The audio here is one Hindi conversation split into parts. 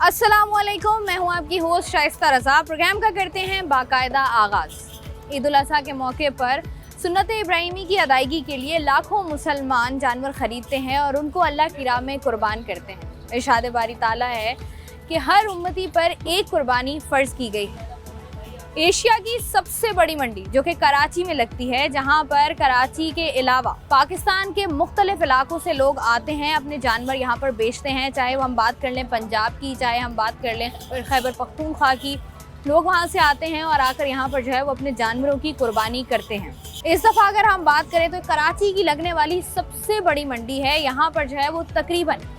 अस्सलामुअलैकुम, मैं हूं आपकी होस्ट शाइस्ता रज़ा। प्रोग्राम का करते हैं बाकायदा आगाज़। ईद उल अज़हा के मौके पर सुन्नत इब्राहिमी की अदायगी के लिए लाखों मुसलमान जानवर ख़रीदते हैं और उनको अल्लाह की राह में कुर्बान करते हैं। इरशाद बारी ताला है कि हर उम्मती पर एक कुर्बानी फ़र्ज़ की गई है। एशिया की सबसे बड़ी मंडी जो कि कराची में लगती है, जहां पर कराची के अलावा पाकिस्तान के मुख्तलिफ इलाकों से लोग आते हैं, अपने जानवर यहां पर बेचते हैं। चाहे वो हम बात कर लें पंजाब की, चाहे हम बात कर लें खैबर पख्तूनख्वा की, लोग वहां से आते हैं और आकर यहां पर जो है वो अपने जानवरों की कुर्बानी करते हैं। इस दफ़ा अगर हम बात करें तो कराची की लगने वाली सबसे बड़ी मंडी है। यहाँ पर जो है वो तकरीबन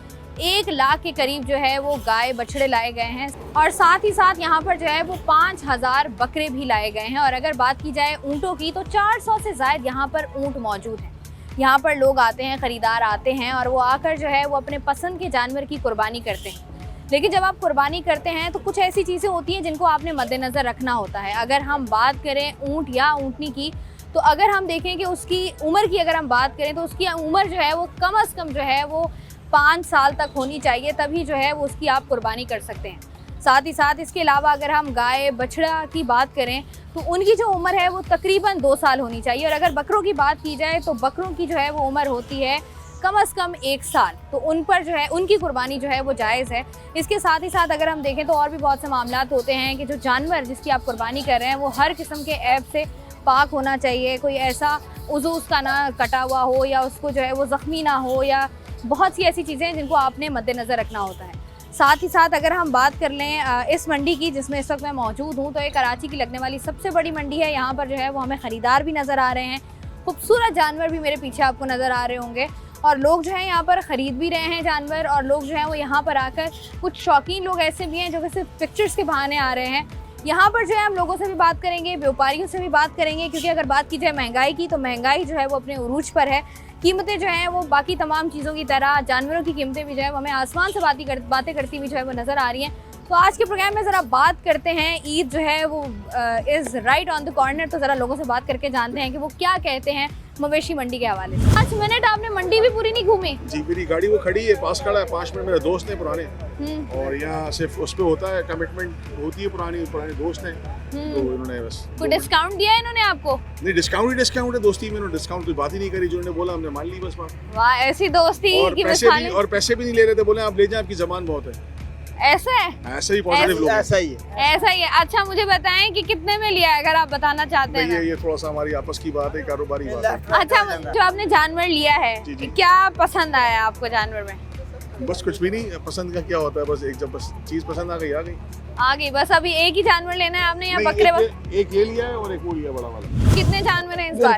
1 लाख के करीब जो है वो गाय बछड़े लाए गए हैं और साथ ही साथ यहाँ पर जो है वो 5000 बकरे भी लाए गए हैं। और अगर बात की जाए ऊँटों की तो 400 से ज़ायद यहाँ पर ऊँट मौजूद हैं। यहाँ पर लोग आते हैं, ख़रीदार आते हैं और वो आकर जो है वो अपने पसंद के जानवर की कुर्बानी करते हैं। लेकिन जब आप कुर्बानी करते हैं तो कुछ ऐसी चीज़ें होती हैं जिनको आपने मद्देनज़र रखना होता है। अगर हम बात करें ऊँट या ऊँटनी की, तो अगर हम देखें कि उसकी उम्र की अगर हम बात करें तो उसकी उम्र जो है वो कम अज़ कम जो है वो 5 साल तक होनी चाहिए, तभी जो है वो उसकी आप कुर्बानी कर सकते हैं। साथ ही साथ इसके अलावा अगर हम गाय बछड़ा की बात करें तो उनकी जो उम्र है वो तकरीबन 2 साल होनी चाहिए। और अगर बकरों की बात की जाए तो बकरों की जो है वो उम्र होती है कम अज़ कम 1 साल, तो उन पर जो है उनकी कुर्बानी जो है वो जायज़ है। इसके साथ ही साथ अगर हम देखें तो और भी बहुत से मामलात होते हैं कि जो जानवर जिसकी आप कुर्बानी कर रहे हैं वो हर किस्म के ऐब से पाक होना चाहिए। कोई ऐसा उज़ू उसका ना कटा हुआ हो या उसको जो है वो ज़ख्मी ना हो, या बहुत सी ऐसी चीज़ें हैं जिनको आपने मद्देनज़र रखना होता है। साथ ही साथ अगर हम बात कर लें इस मंडी की जिसमें इस वक्त मैं मौजूद हूँ, तो ये कराची की लगने वाली सबसे बड़ी मंडी है। यहाँ पर जो है वो हमें ख़रीदार भी नज़र आ रहे हैं, खूबसूरत जानवर भी मेरे पीछे आपको नज़र आ रहे होंगे और लोग जो है यहाँ पर ख़रीद भी रहे हैं जानवर। और लोग जो हैं वो यहाँ पर आकर, कुछ शौकीन लोग ऐसे भी हैं जो कि सिर्फ पिक्चर्स के बहाने आ रहे हैं। यहाँ पर जो है हम लोगों से भी बात करेंगे, व्यापारियों से भी बात करेंगे, क्योंकि अगर बात की जाए महंगाई की तो महंगाई जो है वो अपने उरूज पर है। कीमतें जो हैं वो बाकी तमाम चीज़ों की तरह जानवरों की कीमतें भी जो है वो हमें आसमान से बातें करती हुई जो है वो नज़र आ रही हैं। तो आज के प्रोग्राम में ज़रा बात करते हैं, ईद जो है वो is right on the corner, तो ज़रा लोगों से बात करके जानते हैं कि वो क्या कहते हैं मवेशी मंडी के हवाले से। 5 मिनट आपने मंडी भी पूरी नहीं घूमी? जी, मेरी गाड़ी वो खड़ी है, पास खड़ा है, 5 मिनट मेरे दोस्त हैं पुराने, और यहाँ सिर्फ उस पे होता है, कमिटमेंट होती है, पुराने दोस्त हैं, तो इन्होंने बस कोई डिस्काउंट दिया है इन्होंने आपको? नहीं, डिस्काउंट है, दोस्ती में इन्होंने डिस्काउंट की बात ही नहीं करी, जो इन्होंने बोला हमने मान ली बस बात। वाह, ऐसी दोस्ती और पैसे भी नहीं ले रहे थे, बोले आप ले जाएं, आपकी ज़बान बहुत है। ऐसा है? ऐसा ही पॉजिटिव लोग, ऐसा ही है। अच्छा, मुझे बताएं कि कितने में लिया है, अगर आप बताना चाहते हैं। ये थोड़ा सा हमारी आपस की बात है, कारोबारी बात है। अच्छा, जो आपने जानवर लिया है, क्या पसंद आया आपको जानवर में? बस कुछ भी नहीं, पसंद का क्या होता है, बस एक जब बस चीज़ पसंद आ गई। बस अभी एक ही जानवर लेना है आपने या बकरे? एक ये लिया है और एक वो लिया बड़ा वाला। कितने जानवर हैं इस बार?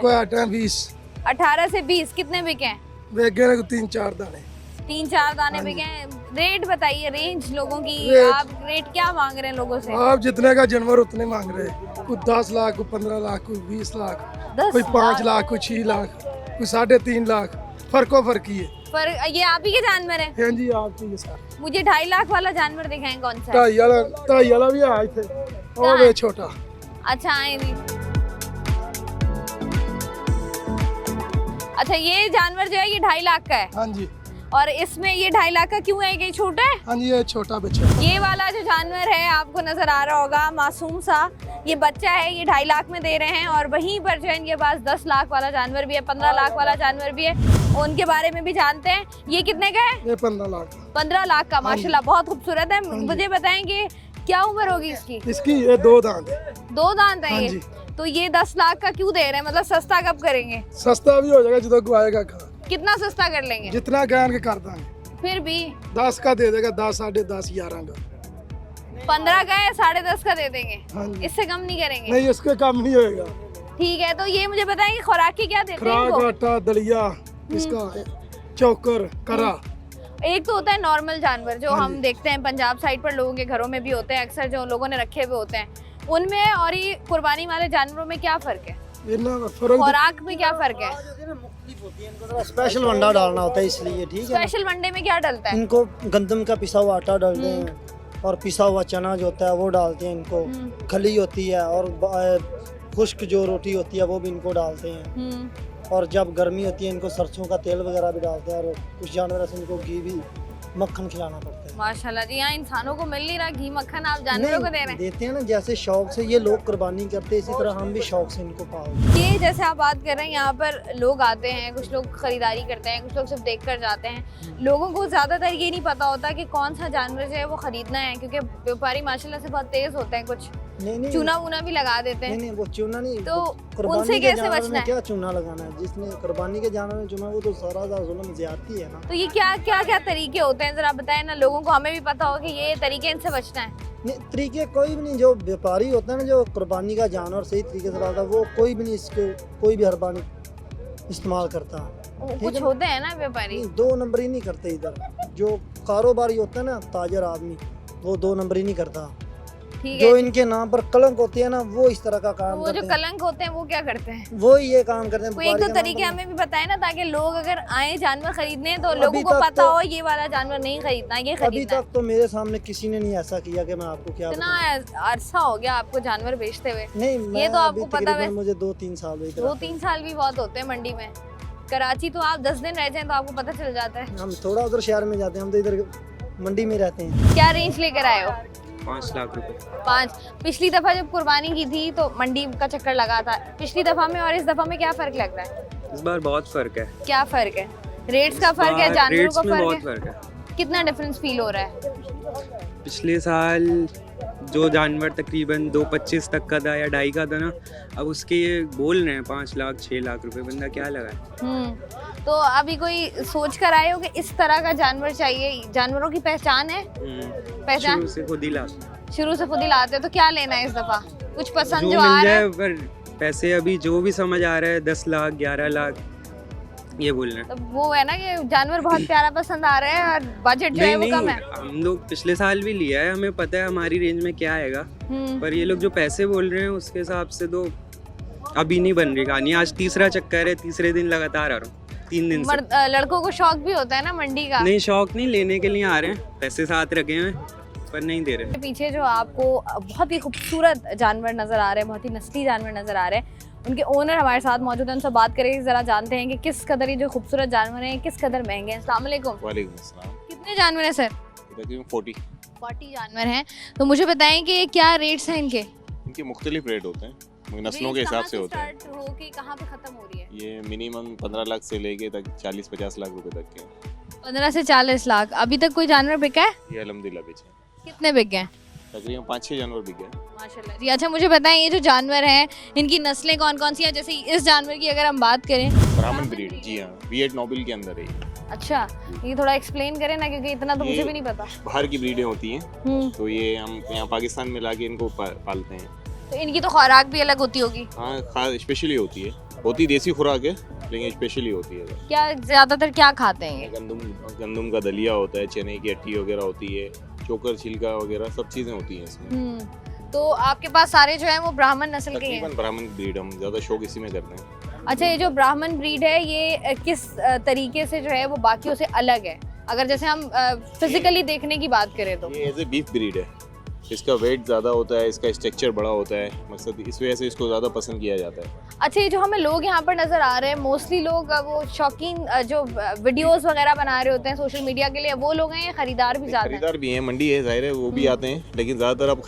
18 से 20 कितने बिके हैं? 3-4 दाने। 3-4 दाने बिके हैं। रेट बताइए, रेंज लोगों की, आप रेट क्या मांग रहे हैं लोगों से? आप जितने का जानवर उतने मांग रहे हैं। कोई 10 लाख, कोई 15 लाख, कोई 20 लाख, कोई 5 लाख, कोई 6 लाख, कोई 3.5 लाख, फर्क ही है। पर ये आप ही के जानवर हैं? हाँ जी, आप ही के। मुझे 2.5 लाख वाला जानवर दिखाएं, कौन सा? 2.5 वाला भी आया थे, और वो छोटा। अच्छा, आए नहीं। अच्छा, ये जानवर जो है ये 2.5 लाख का है? हाँ जी। और इसमें ये 2.5 लाख का क्यों है, ये छोटा है? हाँ जी, ये छोटा बच्चा। ये वाला जो जानवर है आपको नजर आ रहा होगा, मासूम सा ये बच्चा है, ये 2.5 लाख में दे रहे हैं। और वहीं पर जो है इनके पास 10 लाख वाला जानवर भी है, 15 लाख वाला जानवर भी है, उनके बारे में भी जानते हैं। ये कितने का है? ये 15 लाख। 15 लाख का, माशाल्लाह बहुत खूबसूरत है। मुझे बताएं कि क्या उम्र होगी इसकी? इसकी ये 2 दांत है। 2 दांत है ये? तो ये 10 लाख का क्यों दे रहे हैं, मतलब सस्ता कब करेंगे? सस्ता भी हो जाएगा ਜਦੋਂ को आएगा। कितना सस्ता कर लेंगे? जितना ज्ञान के कर देंगे। फिर भी 10 का दे देगा, 10, 10.5, 11 का। 15 का है, 10.5 का दे देंगे। हाँ जी। इससे कम नहीं करेंगे? नहीं, इसके कम नहीं होएगा। ठीक है, तो ये मुझे बताएं कि खुराक क्या देते हैं खुराक, इनको? आटा, दलिया, इसका चोकर, करा। एक तो होता है नॉर्मल जानवर जो हम देखते हैं पंजाब साइड पर लोगों के घरों में भी होते हैं, अक्सर जो लोगों ने रखे हुए होते हैं, उनमें और ये कुर्बानी वाले जानवरों में क्या फर्क है? खुराक में क्या फर्क है? स्पेशल वंडा डालना होता है इसलिए, ठीक है। स्पेशल वनडे में क्या डलता है? इनको गंदम का पिसा हुआ आटा डालते हैं और पिसा हुआ चना जो होता है वो डालते हैं इनको, खली होती है और खुश्क जो रोटी होती है वो भी इनको डालते हैं। और जब गर्मी होती है इनको सरसों का तेल वगैरह भी डालते हैं और कुछ जानवर ऐसे इनको घी भी मक्खन खिलाना पड़ता है। माशाल्लाह जी, यहाँ इंसानों को मिल नहीं रहा घी मक्खन, आप जानवरों को दे रहे हैं। देते हैं ना, जैसे शौक से ये लोग कुर्बानी करते हैं, इसी तरह हम भी शौक से इनको पालते ये जैसे आप बात कर रहे हैं, यहाँ पर लोग आते हैं, कुछ लोग खरीदारी करते हैं, कुछ लोग सिर्फ देख कर जाते हैं। लोगों को ज़्यादातर ये नहीं पता होता कि कौन सा जानवर जो है वो खरीदना है, क्योंकि व्यापारी माशाल्लाह से बहुत तेज होते हैं, कुछ नहीं चूना वूना भी लगा देते हैं। नहीं, वो चूना नहीं, तो कुर्बानी उनसे के कैसे जानवर बचना में है? क्या चूना लगाना है? जिसने कुर्बानी के जानवर में चूना, वो तो सारा जुल्म ज्यादती है ना। तो ये क्या क्या क्या तरीके होते हैं, जरा बताएं ना लोगों को, हमें भी पता हो कि ये तरीके इनसे बचना है। नहीं, तरीके कोई भी नहीं। जो व्यापारी होता है ना, जो कुर्बानी का जानवर सही तरीके से लाता है, वो कोई भी नहीं इसको कोई भी हरबानी इस्तेमाल करता। कुछ है। होते हैं ना व्यापारी, नहीं, 2 नंबर ही नहीं करते इधर। जो कारोबारी होता है ना, ताजर आदमी, वो 2 नंबर ही नहीं करता। ठीक जो है। इनके नाम पर कलंक होती है ना, वो इस तरह का तो काम वो जो करते हैं। कलंक होते हैं वो क्या करते हैं? वो ये काम करते हैं। कोई एक व्यापारी दो के नाम तरीके पर- हमें भी बताए ना, ताकि लोग अगर आए जानवर खरीदने तो लोगों को तक पता तो- हो ये वाला जानवर नहीं खरीदना, ये अभी खरीदना है। तक तो मेरे सामने किसी ने नहीं ऐसा किया कि मैं आपको क्या इतना बताऊं। अरसा हो गया आपको जानवर बेचते हुए? नहीं, ये मैं तो आपको अभी पता है। तकरीबन मुझे 2-3 साल हुए। 2-3 साल भी बहुत होते हैं मंडी में। कराची तो आप 10 दिन रह जाएं तो आपको पता चल जाता है। हम थोड़ा उधर शहर में जाते हैं, हम तो इधर मंडी में रहते हैं। क्या रेंज लेकर आए हो? 5 लाख रुपए। 5। पिछली दफा जब कुर्बानी की थी तो मंडी का चक्कर लगा था, पिछली दफा में और इस दफा में क्या फर्क लग रहा है? इस बार बहुत फर्क है। क्या फर्क है? रेट्स का फर्क है, जानवरों रेट्स का में फर्क बहुत है? फर्क है। कितना डिफरेंस फील हो रहा है? पिछले साल जो जानवर तकरीबन 2.25 तक का था या 2.5 का था ना, अब उसके ये बोल रहे हैं 5 लाख 6 लाख रुपए। बंदा क्या लगाए? तो अभी कोई सोच कर आए हो कि इस तरह का जानवर चाहिए? जानवरों की पहचान है? पहचान शुरू से खुद ही ला, शुरू से खुद ही लाते हो, तो क्या लेना है इस दफा? कुछ पसंद जो जो आ मिल रहा है? जाए। पर पैसे अभी जो भी समझ आ रहा है 10 लाख 11 लाख ये बोल रहे हैं। तो वो है ना कि जानवर बहुत प्यारा पसंद आ रहा है और बजट जो है वो कम है। हम लोग पिछले साल भी लिया है, हमें पता है हमारी रेंज में क्या आएगा। पर ये लोग जो पैसे बोल रहे हैं उसके हिसाब से तो अभी नहीं बन रही कहानी। आज तीसरा चक्कर है, तीसरे दिन लगातार आ रहा हूँ, 3 दिन से। लड़कों को शौक भी होता है ना मंडी का। नहीं, शौक नहीं, लेने के लिए आ रहे हैं, पैसे साथ रखे हैं पर नहीं दे रहे। पीछे जो आपको बहुत ही खूबसूरत जानवर नजर आ रहे हैं, बहुत ही नस्ली जानवर नजर आ रहे हैं, उनके ओनर हमारे साथ मौजूद हैं, उनसे बात करेंगे, जरा जानते हैं कि किस कदर ये जो खूबसूरत जानवर हैं किस कदर महंगे हैं। अस्सलाम वालेकुम। वालेकुम अस्सलाम। कितने जानवर हैं सर? तकरीबन 40। 40 जानवर हैं। तो मुझे बताएं कि क्या रेट्स हैं इनके? इनके मुख्तलिफ रेट होते हैं, नस्लों के हिसाब से होते हैं। स्टार्ट हो के कहाँ पे खत्म हो रही है? ये मिनिमम 15 लाख से लेके तक 40-50 लाख रुपए तक के हैं। 15 से 40 लाख। अभी तक कोई जानवर बिका है? ये अल्हम्दुलिल्लाह बेचे। कितने बिक गए? तकरीबन 5-6 जानवर बिक गए। माशाल्लाह जी। अच्छा मुझे बताएं ये जो जानवर हैं इनकी नस्लें कौन कौन सी हैं? जैसे इस जानवर की अगर हम बात करें, ब्राह्मण ब्रीड, जी हाँ, V8 नोबल के अंदर है ये। अच्छा ये थोड़ा एक्सप्लेन करें ना, क्योंकि इतना तो मुझे ये- भी नहीं पता। बाहर की ब्रीडें होती हैं, हम्म। तो ये हम यहाँ पाकिस्तान में लाके इनको पालते हैं। तो इनकी तो खुराक भी अलग होती होगी? हाँ, खास स्पेशली होती देसी खुराक है, लेकिन स्पेशली होती है। क्या ज्यादातर क्या खाते हैं ये? गंदम का दलिया होता है, चने की अट्टी वगैरह होती है, चोकर छिलका वगैरह सब चीज़ें होती हैं इसमें। तो आपके पास सारे जो है वो ब्राह्मण नस्ल के हैं? तकरीबन ब्राह्मण ब्रीड हम ज़्यादा शौक इसी में करते हैं। अच्छा ये जो ब्राह्मण ब्रीड है ये किस तरीके से जो है वो बाकियों से अलग है? अगर जैसे हम फिजिकली देखने की बात करें तो ये एज ए बीफ ब्रीड है। इसका वेट ज़्यादा होता है, इसका स्ट्रक्चर बड़ा होता है, मकसद इस वजह से इसको ज़्यादा पसंद किया जाता है। अच्छा ये जो हमें लोग यहाँ पर नजर आ रहे हैं, मोस्टली लोग वो शौकीन जो वीडियोस वगैरह बना रहे होते हैं सोशल मीडिया के लिए, वो लोग हैं या खरीदार भी ज्यादा हैं? खरीदार भी हैं, मंडी है जाहिर है, वो भी आते हैं, लेकिन ज़्यादातर अब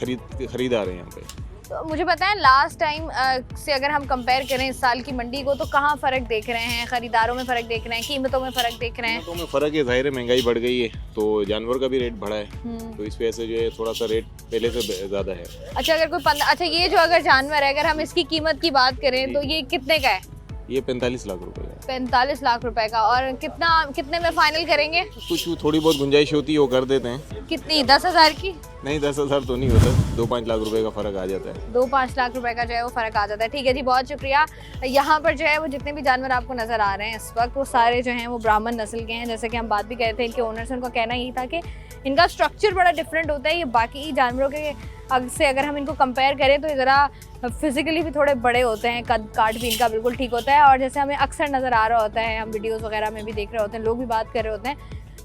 खरीदार हैं यहाँ पे। तो मुझे बताएं लास्ट टाइम से अगर हम कंपेयर करें इस साल की मंडी को, तो कहाँ फ़र्क देख रहे हैं? खरीदारों में फ़र्क देख रहे हैं, कीमतों में फ़र्क देख रहे हैं? कीमतों में फ़र्क है, जाहिर है महंगाई बढ़ गई है, तो जानवर का भी रेट बढ़ा है, तो इस वजह से जो है थोड़ा सा रेट पहले से ज़्यादा है। अच्छा अगर कोई अच्छा ये जो अगर जानवर है, अगर हम इसकी कीमत की बात करें तो ये कितने का है? ये 45 लाख रुपए का है। 45 लाख रुपए का। और कितने में फाइनल करेंगे? कुछ थोड़ी बहुत गुंजाइश होती है, वो कर देते हैं। कितनी? 10,000 की? नहीं, 10,000 तो नहीं होता, 2-5 लाख रुपए का फ़र्क आ जाता है। 2-5 लाख रुपए का जो है वो फ़र्क आ जाता है। ठीक है जी, बहुत शुक्रिया। यहाँ पर जो है वो जितने भी जानवर आपको नज़र आ रहे हैं इस वक्त, वो सारे जो हैं वो ब्राह्मण नस्ल के हैं। जैसे कि हम बात भी कह रहे थे, इनके ओनर से उनका कहना यही था कि इनका स्ट्रक्चर बड़ा डिफरेंट होता है। ये बाकी जानवरों के से अगर हम इनको कंपेयर करें तो ज़रा फिजिकली भी थोड़े बड़े होते हैं, कद काट भी इनका बिल्कुल ठीक होता है। और जैसे हमें अक्सर नज़र आ रहा होता है, हम वीडियोज़ वगैरह में भी देख रहे होते हैं, लोग भी बात कर रहे होते हैं,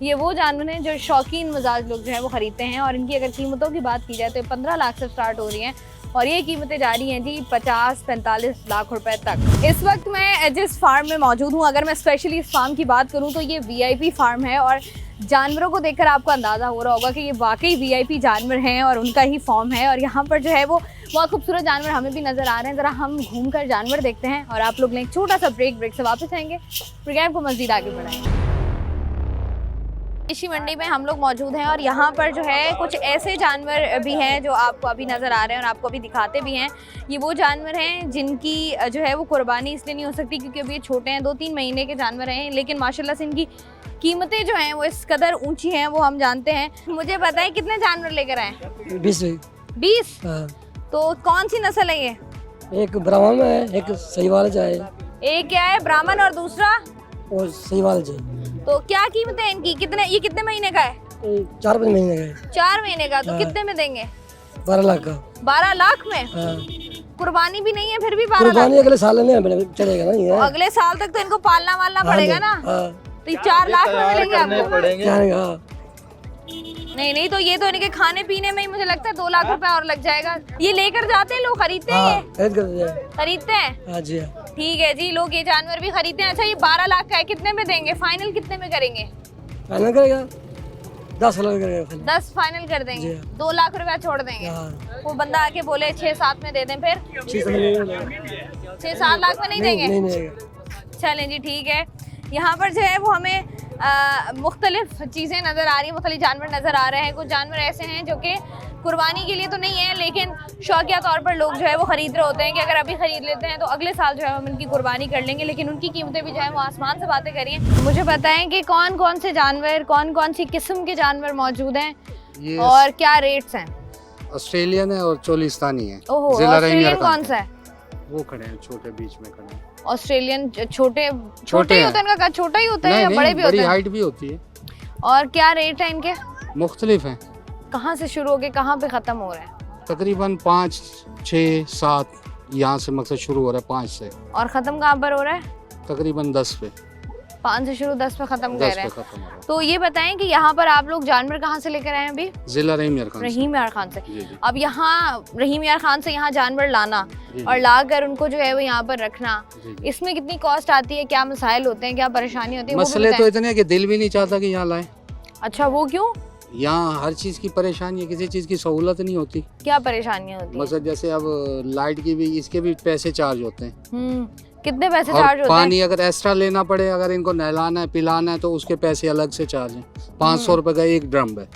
ये वो जानवर हैं जो शौकीन मिजाज लोग जो है वो ख़रीदते हैं। और इनकी अगर कीमतों की बात की जाए तो 15 लाख से स्टार्ट हो रही हैं और ये कीमतें जा रही हैं जी 50-45 लाख रुपए तक। इस वक्त मैं जिस फार्म में मौजूद हूँ, अगर मैं स्पेशली इस फार्म की बात करूँ तो ये VIP फार्म है और जानवरों को देखकर आपको अंदाज़ा हो रहा होगा कि ये वाकई VIP जानवर हैं और उनका ही फॉर्म है। और यहाँ पर जो है वो बहुत खूबसूरत जानवर हमें भी नज़र आ रहे हैं। ज़रा हम घूमकर जानवर देखते हैं और आप लोग लें एक छोटा सा ब्रेक से वापस आएंगे, प्रोग्राम को मज़ीद आगे बढ़ाएंगे। कृषि मंडी में हम लोग मौजूद हैं और यहाँ पर जो है कुछ ऐसे जानवर भी हैं जो आपको अभी नज़र आ रहे हैं और आपको अभी दिखाते भी हैं। ये वो जानवर हैं जिनकी जो है वो कुर्बानी इसलिए नहीं हो सकती क्योंकि अभी ये छोटे हैं, 2-3 महीने के जानवर हैं, लेकिन माशाल्लाह से इनकी कीमतें जो हैं वो इस कदर ऊंची हैं, वो हम जानते हैं। मुझे पता है कितने जानवर लेकर आए? 20। तो कौन सी नस्ल है ये? एक ब्राह्मण है, एक सहीवाल है, एक क्या है ब्राह्मण और दूसरा और सहीवाल जी। तो क्या कीमत है इनकी? ये कितने महीने का है? 4-5 महीने का है। 4 महीने का। तो हाँ। कितने में देंगे? 12 लाख का। 12 लाख में? हाँ। कुर्बानी भी नहीं है फिर भी 12 लाख? कुर्बानी अगले साल में चलेगा ना ये। तो अगले साल तक तो इनको पालना वालना पड़ेगा ना। तो ये 4 लाख में मिलेंगे आपको? नहीं तो ये तो इनके खाने पीने में ही मुझे लगता है 2 लाख रुपए और लग जाएगा। ये लेकर जाते हैं लोग, खरीदते हैं? खरीदते हैं। हाँ जी। ठीक है जी, लोग ये जानवर भी खरीदते हैं। अच्छा ये 12 लाख का है, कितने में देंगे? फाइनल कितने में करेंगे? फाइनल करेगा 10 लाख करेगा। 10 फाइनल कर देंगे, 2 लाख रुपया छोड़ देंगे। वो बंदा आके बोले 6-7 में दे दें, फिर 6-7 लाख में नहीं देंगे? चलें जी ठीक है। यहाँ पर जो है वो हमें मुख्तलिफ चीज़ें नज़र आ रही हैं, मुख्तलिफ जानवर नज़र आ रहे हैं। कुछ जानवर ऐसे हैं जो कि कुर्बानी के लिए तो नहीं है, लेकिन शौकिया तौर पर लोग जो है वो ख़रीद रहे होते हैं कि अगर अभी ख़रीद लेते हैं तो अगले साल जो है हम इनकी कुर्बानी कर लेंगे, लेकिन उनकी कीमतें भी जो है वो आसमान से बातें करिए। मुझे बताएं कि कौन कौन से जानवर, कौन कौन सी किस्म के जानवर मौजूद हैं और क्या रेट्स हैं? ऑस्ट्रेलियन है और चोलिस्तानी है। ओहो, ऑस्ट्रेलियन कौन सा है? वो खड़े हैं छोटे, बीच में खड़े हैं। ऑस्ट्रेलियन छोटे ही होते हैं इनका? छोटा ही होता है या बड़े भी होते हैं? हाइट भी होती है। और क्या रेट है इनके? मुख्तलिफ हैं। कहाँ से शुरू होके कहाँ पे खत्म हो रहे हैं? तकरीबन 5, 6, 7 यहाँ से मकसद शुरू हो रहा है 5 से। और खत्म कहाँ पर हो रहा है? तकरीबन 10 पे। 5 से शुरू 10 पे खत्म कर 10 रहे पे हैं। खत्म हो रहा है। तो ये बताएं कि यहाँ पर आप लोग जानवर कहाँ से लेकर आए हैं अभी? जिला रहीम यार खान से। रहीम यार खान से। जी जी। अब यहाँ रहीम यार खान से यहाँ जानवर लाना जी। और लाकर उनको जो है वो यहाँ पर रखना, जी जी। इसमें कितनी कॉस्ट आती है, क्या मसाइल होते हैं, क्या परेशानी होती है? वो भी मसले तो बताएं। इतने हैं कि दिल भी नहीं चाहता कि यहाँ लाएं। अच्छा, वो क्यों? यहाँ हर चीज़ की परेशानी है, किसी चीज़ की सहूलत नहीं होती। क्या परेशानियाँ होती हैं? मकसद जैसे अब लाइट की भी, इसके भी पैसे चार्ज होते हैं। कितने पैसे और चार्ज होते हैं? पानी अगर एक्स्ट्रा लेना पड़े, अगर इनको नहलाना है पिलाना है तो उसके पैसे अलग से चार्ज हैं। 500 रुपए का एक ड्रम है।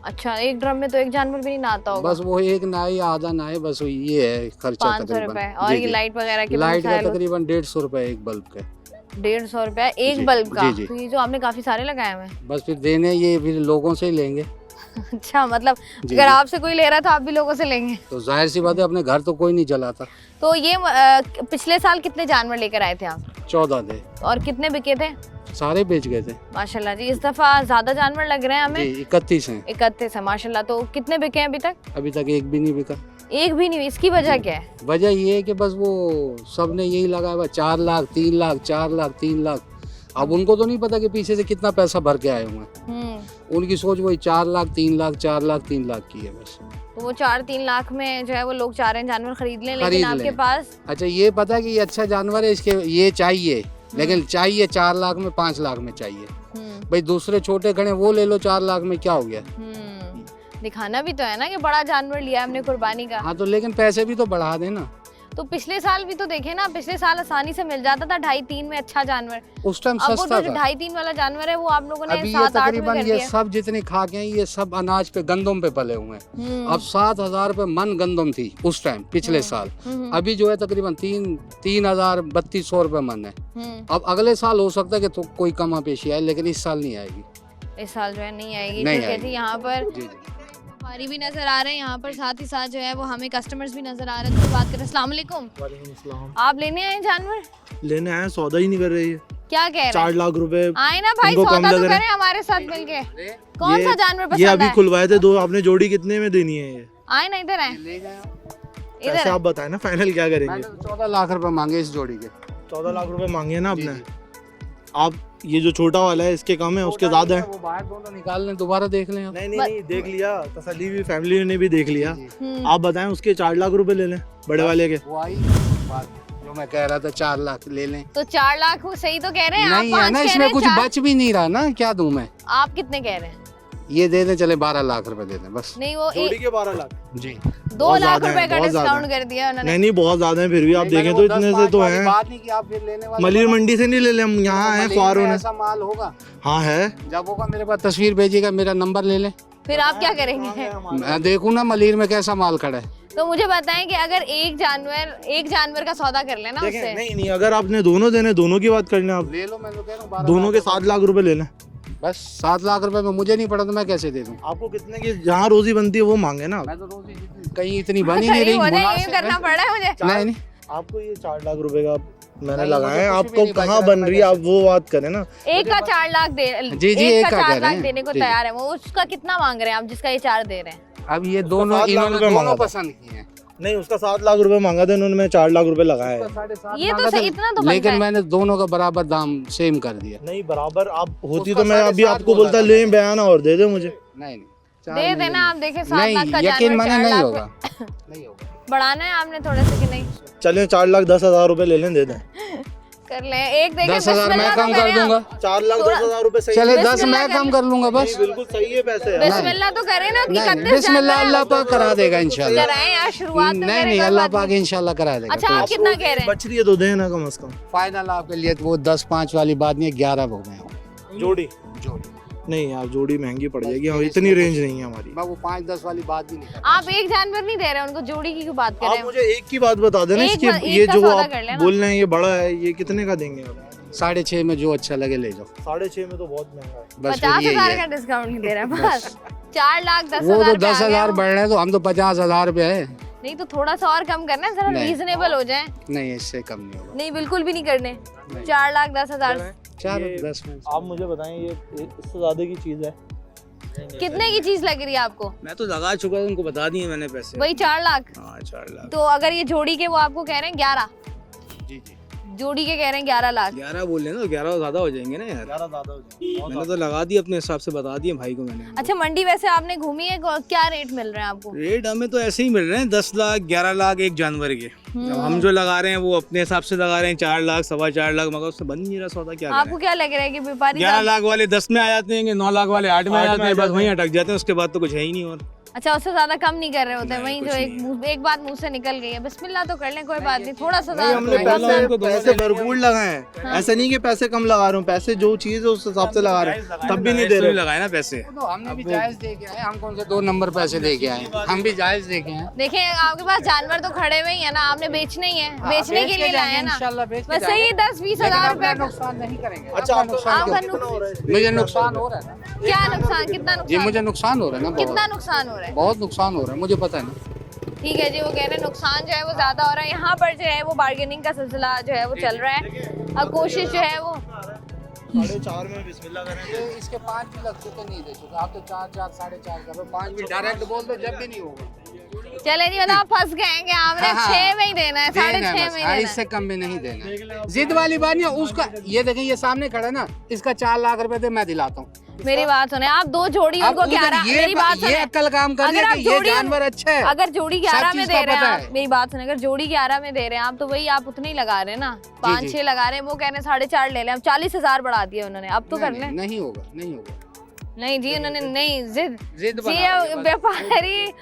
अच्छा, एक ड्रम में तो एक जानवर भी नहीं नहाता होगा? बस वो एक नाई आधा नाई, बस ये है खर्चा 500 रुपए। और जी, ये जी। लाइट वगैरह के लाइट का मसाइल? तकरीबन 150 रुपए एक बल्ब का। 150 रुपया एक जी, बल्ब का? जी, जी। तो ये जो आपने काफी सारे लगाए हुए हैं। बस फिर देने ये फिर लोगों से ही लेंगे। अच्छा, मतलब जी, अगर जी। आपसे कोई ले रहा था आप भी लोगों से लेंगे? तो जाहिर सी बात है, अपने घर तो कोई नहीं जलाता। तो ये पिछले साल कितने जानवर लेकर आए थे आप? 14 थे। और कितने बिके थे? सारे बेच गए थे। माशाल्लाह जी, इस दफा ज्यादा जानवर लग रहे हैं हमें। जी, 31 हैं। 31 है माशाल्लाह। तो कितने बिके हैं अभी तक? अभी तक एक भी नहीं बिका। एक भी नहीं। इसकी वजह क्या है? वजह ये है कि बस वो सब ने यही लगाया हुआ 4 लाख 3 लाख 4 लाख 3 लाख। अब उनको तो नहीं पता कि पीछे से कितना पैसा भर के आए हुए हैं। उनकी सोच वही 4 लाख 3 लाख 4 लाख 3 लाख की है बस। तो वो 4-3 लाख में जो है वो लोग चाह रहे हैं जानवर खरीद लें, लेकिन खरीद आपके लें। पास अच्छा, ये पता है कि ये अच्छा जानवर है, इसके ये चाहिए, लेकिन चाहिए 4 लाख में 5 लाख में चाहिए। भाई दूसरे छोटे खड़े वो ले लो 4 लाख में, क्या हो गया? दिखाना भी तो है ना कि बड़ा जानवर लिया हमने कुर्बानी का। हाँ, तो लेकिन पैसे भी तो बढ़ा देना। तो पिछले साल भी तो देखे ना, पिछले साल आसानी से मिल जाता था 2.5-3 में अच्छा जानवर। उस टाइम अब वो सस्ता जो था। 2.5-3 वाला जानवर है वो आप लोगों ने अभी ये 7-8 में तकरीबन कर ये दिया। सब जितने खा के हैं ये सब अनाज पे गंदम पे पले हुए हैं। अब 7,000 रुपए मन गंदम थी उस टाइम पिछले साल। अभी जो है तकरीबन 3,000-3,200 रुपए मन है। अब अगले साल हो सकता है कि तो कोई कमा पेशी आए, लेकिन इस साल नहीं आएगी। इस साल जो है नहीं आएगी। नहीं ठीक है आएगी। जी। यहाँ पर जी जी। व्यापारी भी नजर आ रहे हैं यहाँ पर, साथ ही साथ जो है वो हमें कस्टमर्स भी नजर आ रहे हैं। तो बात करें, अस्सलाम वालेकुम। आप लेने आए जानवर? लेने आए, सौदा ही नहीं कर रही है। क्या कह रहे 4 हैं? लाख रुपए आए ना भाई, इनको कम सौदा तो लग रहा है। करें हमारे साथ मिलके। कौन सा जानवर ये पसंद अभी है? खुलवाए थे 2, आपने जोड़ी कितने में देनी है? ये आए ना, इधर आए, पैसे इधर आप बताएं ना, फाइनल क्या करेंगे? मैंने 14 लाख रुपए मांगे इस जोड़ी के। 14 लाख रुपए मांगे ना आपने। आप ये जो छोटा वाला है इसके कम है, उसके ज्यादा है। वो बाहर दोनों निकाल लें, दोबारा देख लें आप। नहीं देख लिया, तसल्ली भी फैमिली ने भी देख लिया। आप बताएं उसके 4 लाख रुपए ले लें बड़े वाले के। वो आई बात जो मैं कह रहा था, 4 लाख ले लें। तो 4 लाख वो सही तो कह रहे हैं आप, नहीं है 5 ना, कह रहे इसमें हैं, कुछ 4 बच भी नहीं रहा ना, क्या दूं मैं। आप कितने कह रहे हैं? ये दे दें, चले 12 लाख रुपए दे दें बस। नहीं वो जोड़ी के 12 लाख जी 2 लाख ज्यादा है, रुपए का बहुत ज्यादा डिस्काउंट है। कर दिया उन्होंने। नहीं बहुत ज्यादा है, फिर भी आप देखें तो इतने से तो हैं। बात नहीं कि आप फिर लेने वाले मलिर मंडी से नहीं ले ले, हम यहाँ हैं ख्वारों में। ऐसा माल होगा, हाँ है। जब होगा मेरे पास तस्वीर भेजिएगा, मेरा नंबर ले लें, फिर आप क्या करेंगे? मैं देखूं ना मलिर में कैसा माल खड़ा है। तो मुझे बताएं कि अगर एक जानवर का सौदा कर लेना देखें, उससे, नहीं अगर आपने दोनों देने, दोनों की बात करनी है आप ले लो, मैं तो कह रहा हूँ 12 दोनों के लाख 7 लाख रुपए ले लें। बस 7 लाख रुपए में मुझे नहीं पड़ा तो मैं कैसे दे दूं? आपको कितने की जहाँ रोजी बनती है वो मांगे ना आप। मैं तो रोज कहीं इतनी बनी नहीं रही। मुझे ये मुनासिब करना है। पड़ रहा है मुझे। नहीं आपको ये 4 लाख रुपए का मैंने नहीं, लगाया है, मुझे कुछ भी आपको नहीं बच कहाँ रहा, बन मैं रही है आप वो बात करें ना। एक का 4 लाख दे, जी, एक एक का का 4 कह लाख रहे हैं। देने को जी, तैयार है वो। उसका कितना मांग रहे हैं आप जिसका ये 4 दे रहे हैं? अब ये दोनों 7 लाख इन्होंने रुपए मांगा दोनों था। पसंद किए हैं। नहीं उसका 7 लाख रुपए मांगा था इन्होंने, मैं 4 लाख रुपए लगाया है। 7.5 ये तो मांगा था, इतना तो बनता लेकिन है। मैंने दोनों का बराबर दाम सेम कर दिया। नहीं बराबर आप होती उसका तो मैं अभी 7.5 आपको बोलता बोला ले था। बयान और दे दे मुझे। नहीं दे देना आप, देखे 7 नहीं, लाख का यकीन जानवर माने 4 नहीं लाख होगा, पे- नहीं होगा। बढ़ाना है आपने थोड़ा सा कि नहीं? चले 4 लाख 10,000 रुपए ले लें, दे दें। कर ले एक देखे 10,000 मैं कम कर दूंगा। 4 लाख 10,000 रुपए सही चले है। 10 मैं कम कर लूंगा बस। बिल्कुल सही है पैसे यार। बिस्मिल्लाह तो करे ना कि नहीं, 31 बिस्मिल्लाह, अल्लाह पाक करा देगा इंशाल्लाह। कराएं यार, शुरुआत तो नहीं करें, नहीं, कोई अल्लाह बात पाक नहीं। इंशाल्लाह करा देगा। अच्छा आप कितना कह रहे हैं? बच रही है तो देना कम से कम। फाइनल आपके लिए तो वो 10-5 वाली बात नहीं है, 11 हो गए जोड़ी जोड़ी। नहीं यार जोड़ी महंगी पड़ जाएगी, और इतनी रेंज नहीं है हमारी। मैं वो 5-10 वाली बात भी नहीं कर आप एक जानवर नहीं दे रहे उनको, जोड़ी की क्यों बात कर रहे आप हैं? मुझे एक की बात बता देना, एक इसकी एक ये का जो सौदा आप कर लेना। बोल रहे हैं ये बड़ा है, ये कितने का देंगे आप? 6.5 में जो अच्छा लगे ले जाओ। 6.5 में तो बहुत महंगा है। बस फिर 50,000 यही का है। डिस्काउंट नहीं दे रहा है बस। 4 लाख 10,000 वो तो पे आ गया 10,000 वो। बढ़ रहे हैं तो हम तो 50,000 पे है। नहीं तो थोड़ा सा और कम करना है, जरा नहीं। रीजनेबल हो जाए। नहीं इससे कम नहीं होगा। नहीं बिल्कुल भी नहीं करने। 4 लाख 10,000 4-10 में आप मुझे बताएं ये इससे ज्यादा की चीज है? कितने की चीज लग रही है आपको? मैं तो लगा चुका हूँ, उनको बता दिए मैंने पैसे। वही 4 लाख। हाँ 4 लाख। तो अगर ये जोड़ी के वो आपको कह रहे हैं 11, जी जी। जोड़ी के कह रहे हैं 11 लाख। 11 बोल रहे हैं तो 11 ज्यादा हो जाएंगे ना यार। 11 ज्यादा हो जाएगा। मैंने तो लगा दिया अपने हिसाब से, बता दिए भाई को मैंने। अच्छा मंडी वैसे आपने घूमी है, क्या रेट मिल रहे हैं आपको? रेट हमें तो ऐसे ही मिल रहे हैं, 10 लाख 11 लाख एक जानवर के। अब हम जो लगा रहे हैं वो अपने हिसाब से लगा रहे हैं 4 लाख 4.25 लाख, मगर उससे बन नहीं रहा सौदा। क्या आपको क्या लग रहा है कि व्यापारी 11 लाख वाले 10 में आ जाते हैं, 9 लाख वाले 8 में आ जाते हैं, बस वहीं अटक जाते हैं, उसके बाद तो कुछ है ही नहीं। और अच्छा उससे ज्यादा कम नहीं कर रहे होते हैं, वहीं जो एक बात मुंह से निकल गई है, बिस्मिल्लाह तो कर लें, कोई बात नहीं, थोड़ा सा नहीं, हमने पैसे भरपूर लगाए हैं, ऐसा नहीं कि पैसे कम लगा रहा हूँ, पैसे जो चीज है उस हिसाब से लगा रहे हैं, तब भी नहीं दे रहे। लगाए ना पैसे। तो हमने भी जायज दे के आए, हम कौन से 2 नंबर पैसे दे के आए, हम भी जायज दे के आए। देखिए आपके पास जानवर तो खड़े हुए ही है ना, आपने बेचने ही है, बेचने के लिए लाए हैं ना, इंशाल्लाह बेच के बस जाएंगे। यही 10-20 हजार रुपए का। नुकसान नहीं करेंगे। अच्छा आपका आपका मुझे नुकसान हो रहा है ना। क्या नुकसान? कितना जी नुकसान? मुझे नुकसान हो रहा है ना, कितना नुकसान हो रहा है? बहुत नुकसान हो रहा है, मुझे पता नहीं। ठीक है जी, वो कह रहे हैं नुकसान जो है वो ज्यादा हो रहा है। यहाँ पर जो है वो बार्गेनिंग का सिलसिला जो है वो चल रहा है, अब कोशिश जो है वो 4.5 में बिस्मिल्लाह करें। इसके 5 भी लग चुके, नहीं दे चुके आप तो 4 4.5 कर रहे हो, 5 भी डायरेक्ट बोल दो जब भी नहीं होगा। चले जी, मतलब फंस गए हैं कि आपने 6 में ही देना है, 6.5 में ही देना है। इससे कम में नहीं देना। जिद वाली बात नहीं है उसका, ये देखें ये सामने खड़ा है ना, इसका 4 लाख रुपए दे मैं दिलाता हूँ। मेरी बात सुने आप, 2 जोड़ी अब उनको उधर 11, ये मेरी बात ये सुने, अक्ल काम कर रही अगर है आप कि ये जोड़ी जानवर अच्छा है। अगर जोड़ी 11 में सब दे चीज़ रहे का हैं पता आप, है। मेरी बात सुने, अगर जोड़ी 11 में दे रहे हैं आप तो वही आप उतने ही लगा रहे हैं ना, 5-6 लगा रहे हैं, वो कह रहे हैं 4.5 ले लें, अब 40,000 बढ़ा दिए उन्होंने, अब तो कर लें। नहीं होगा, नहीं होगा। नहीं जी उन्होंने नहीं, जिद जिद जी बना रही है, बस।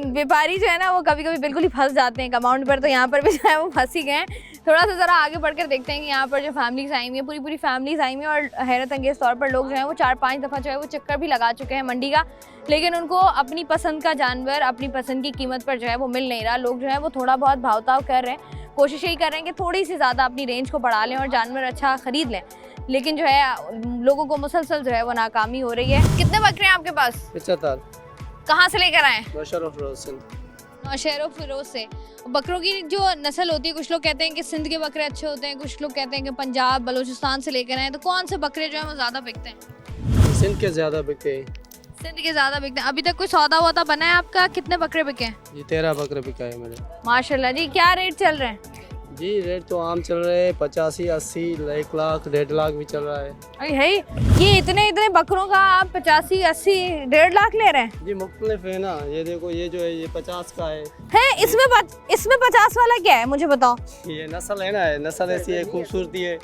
व्यापारी जो है ना वो कभी कभी बिल्कुल ही फंस जाते हैं अमाउंट पर, तो यहाँ पर भी जो है वो फंस ही गए हैं। थोड़ा सा ज़रा आगे बढ़कर देखते हैं कि यहाँ पर जो फैमिलीज आई हुई है, पूरी फैमिलीज आई हुई है, और हैरत अंगेज़ तौर पर लोग जो हैं वो 4-5 दफ़ा जो है वो चक्कर भी लगा चुके हैं मंडी का, लेकिन उनको अपनी पसंद का जानवर अपनी पसंद की कीमत पर जो है वो मिल नहीं रहा। लोग जो है वो थोड़ा बहुत भाव-ताव कर रहे हैं, कोशिश यही कर रहे हैं कि थोड़ी सी ज़्यादा अपनी रेंज को बढ़ा लें और जानवर अच्छा ख़रीद लें, लेकिन जो है लोगों को मुसलसल जो है वो नाकामी हो रही है। कितने बकरे हैं आपके पास? 75। कहाँ से लेकर आए? नौशहरों फिरोज से। बकरों की जो नस्ल होती है, कुछ लोग कहते हैं कि सिंध के बकरे अच्छे होते हैं, कुछ लोग कहते हैं कि पंजाब बलूचिस्तान से लेकर आए, तो कौन से बकरे जो है वो ज़्यादा बिकते हैं? सिंध के ज़्यादा बिके हैं। सिंध के ज़्यादा बिकते हैं। अभी तक कोई सौदा वौदा बना है आपका? कितने बकरे बिके हैं? ये 13 बकरे बिका है मेरे। माशाल्लाह जी। क्या रेट चल रहे हैं? जी रेट तो आम चल रहे हैं 85, 80, 1 लाख, 1.5 लाख भी चल रहा है। अरे है ये इतने इतने बकरों का आप 85, 80, 1.5 लाख ले रहे हैं? जी मुख्तलिफ है ना, ये देखो ये जो है ये 50 का है। इसमें 50 वाला क्या है मुझे बताओ? ये नस्ल है ना, नस्ल ऐसी है, खूबसूरती है।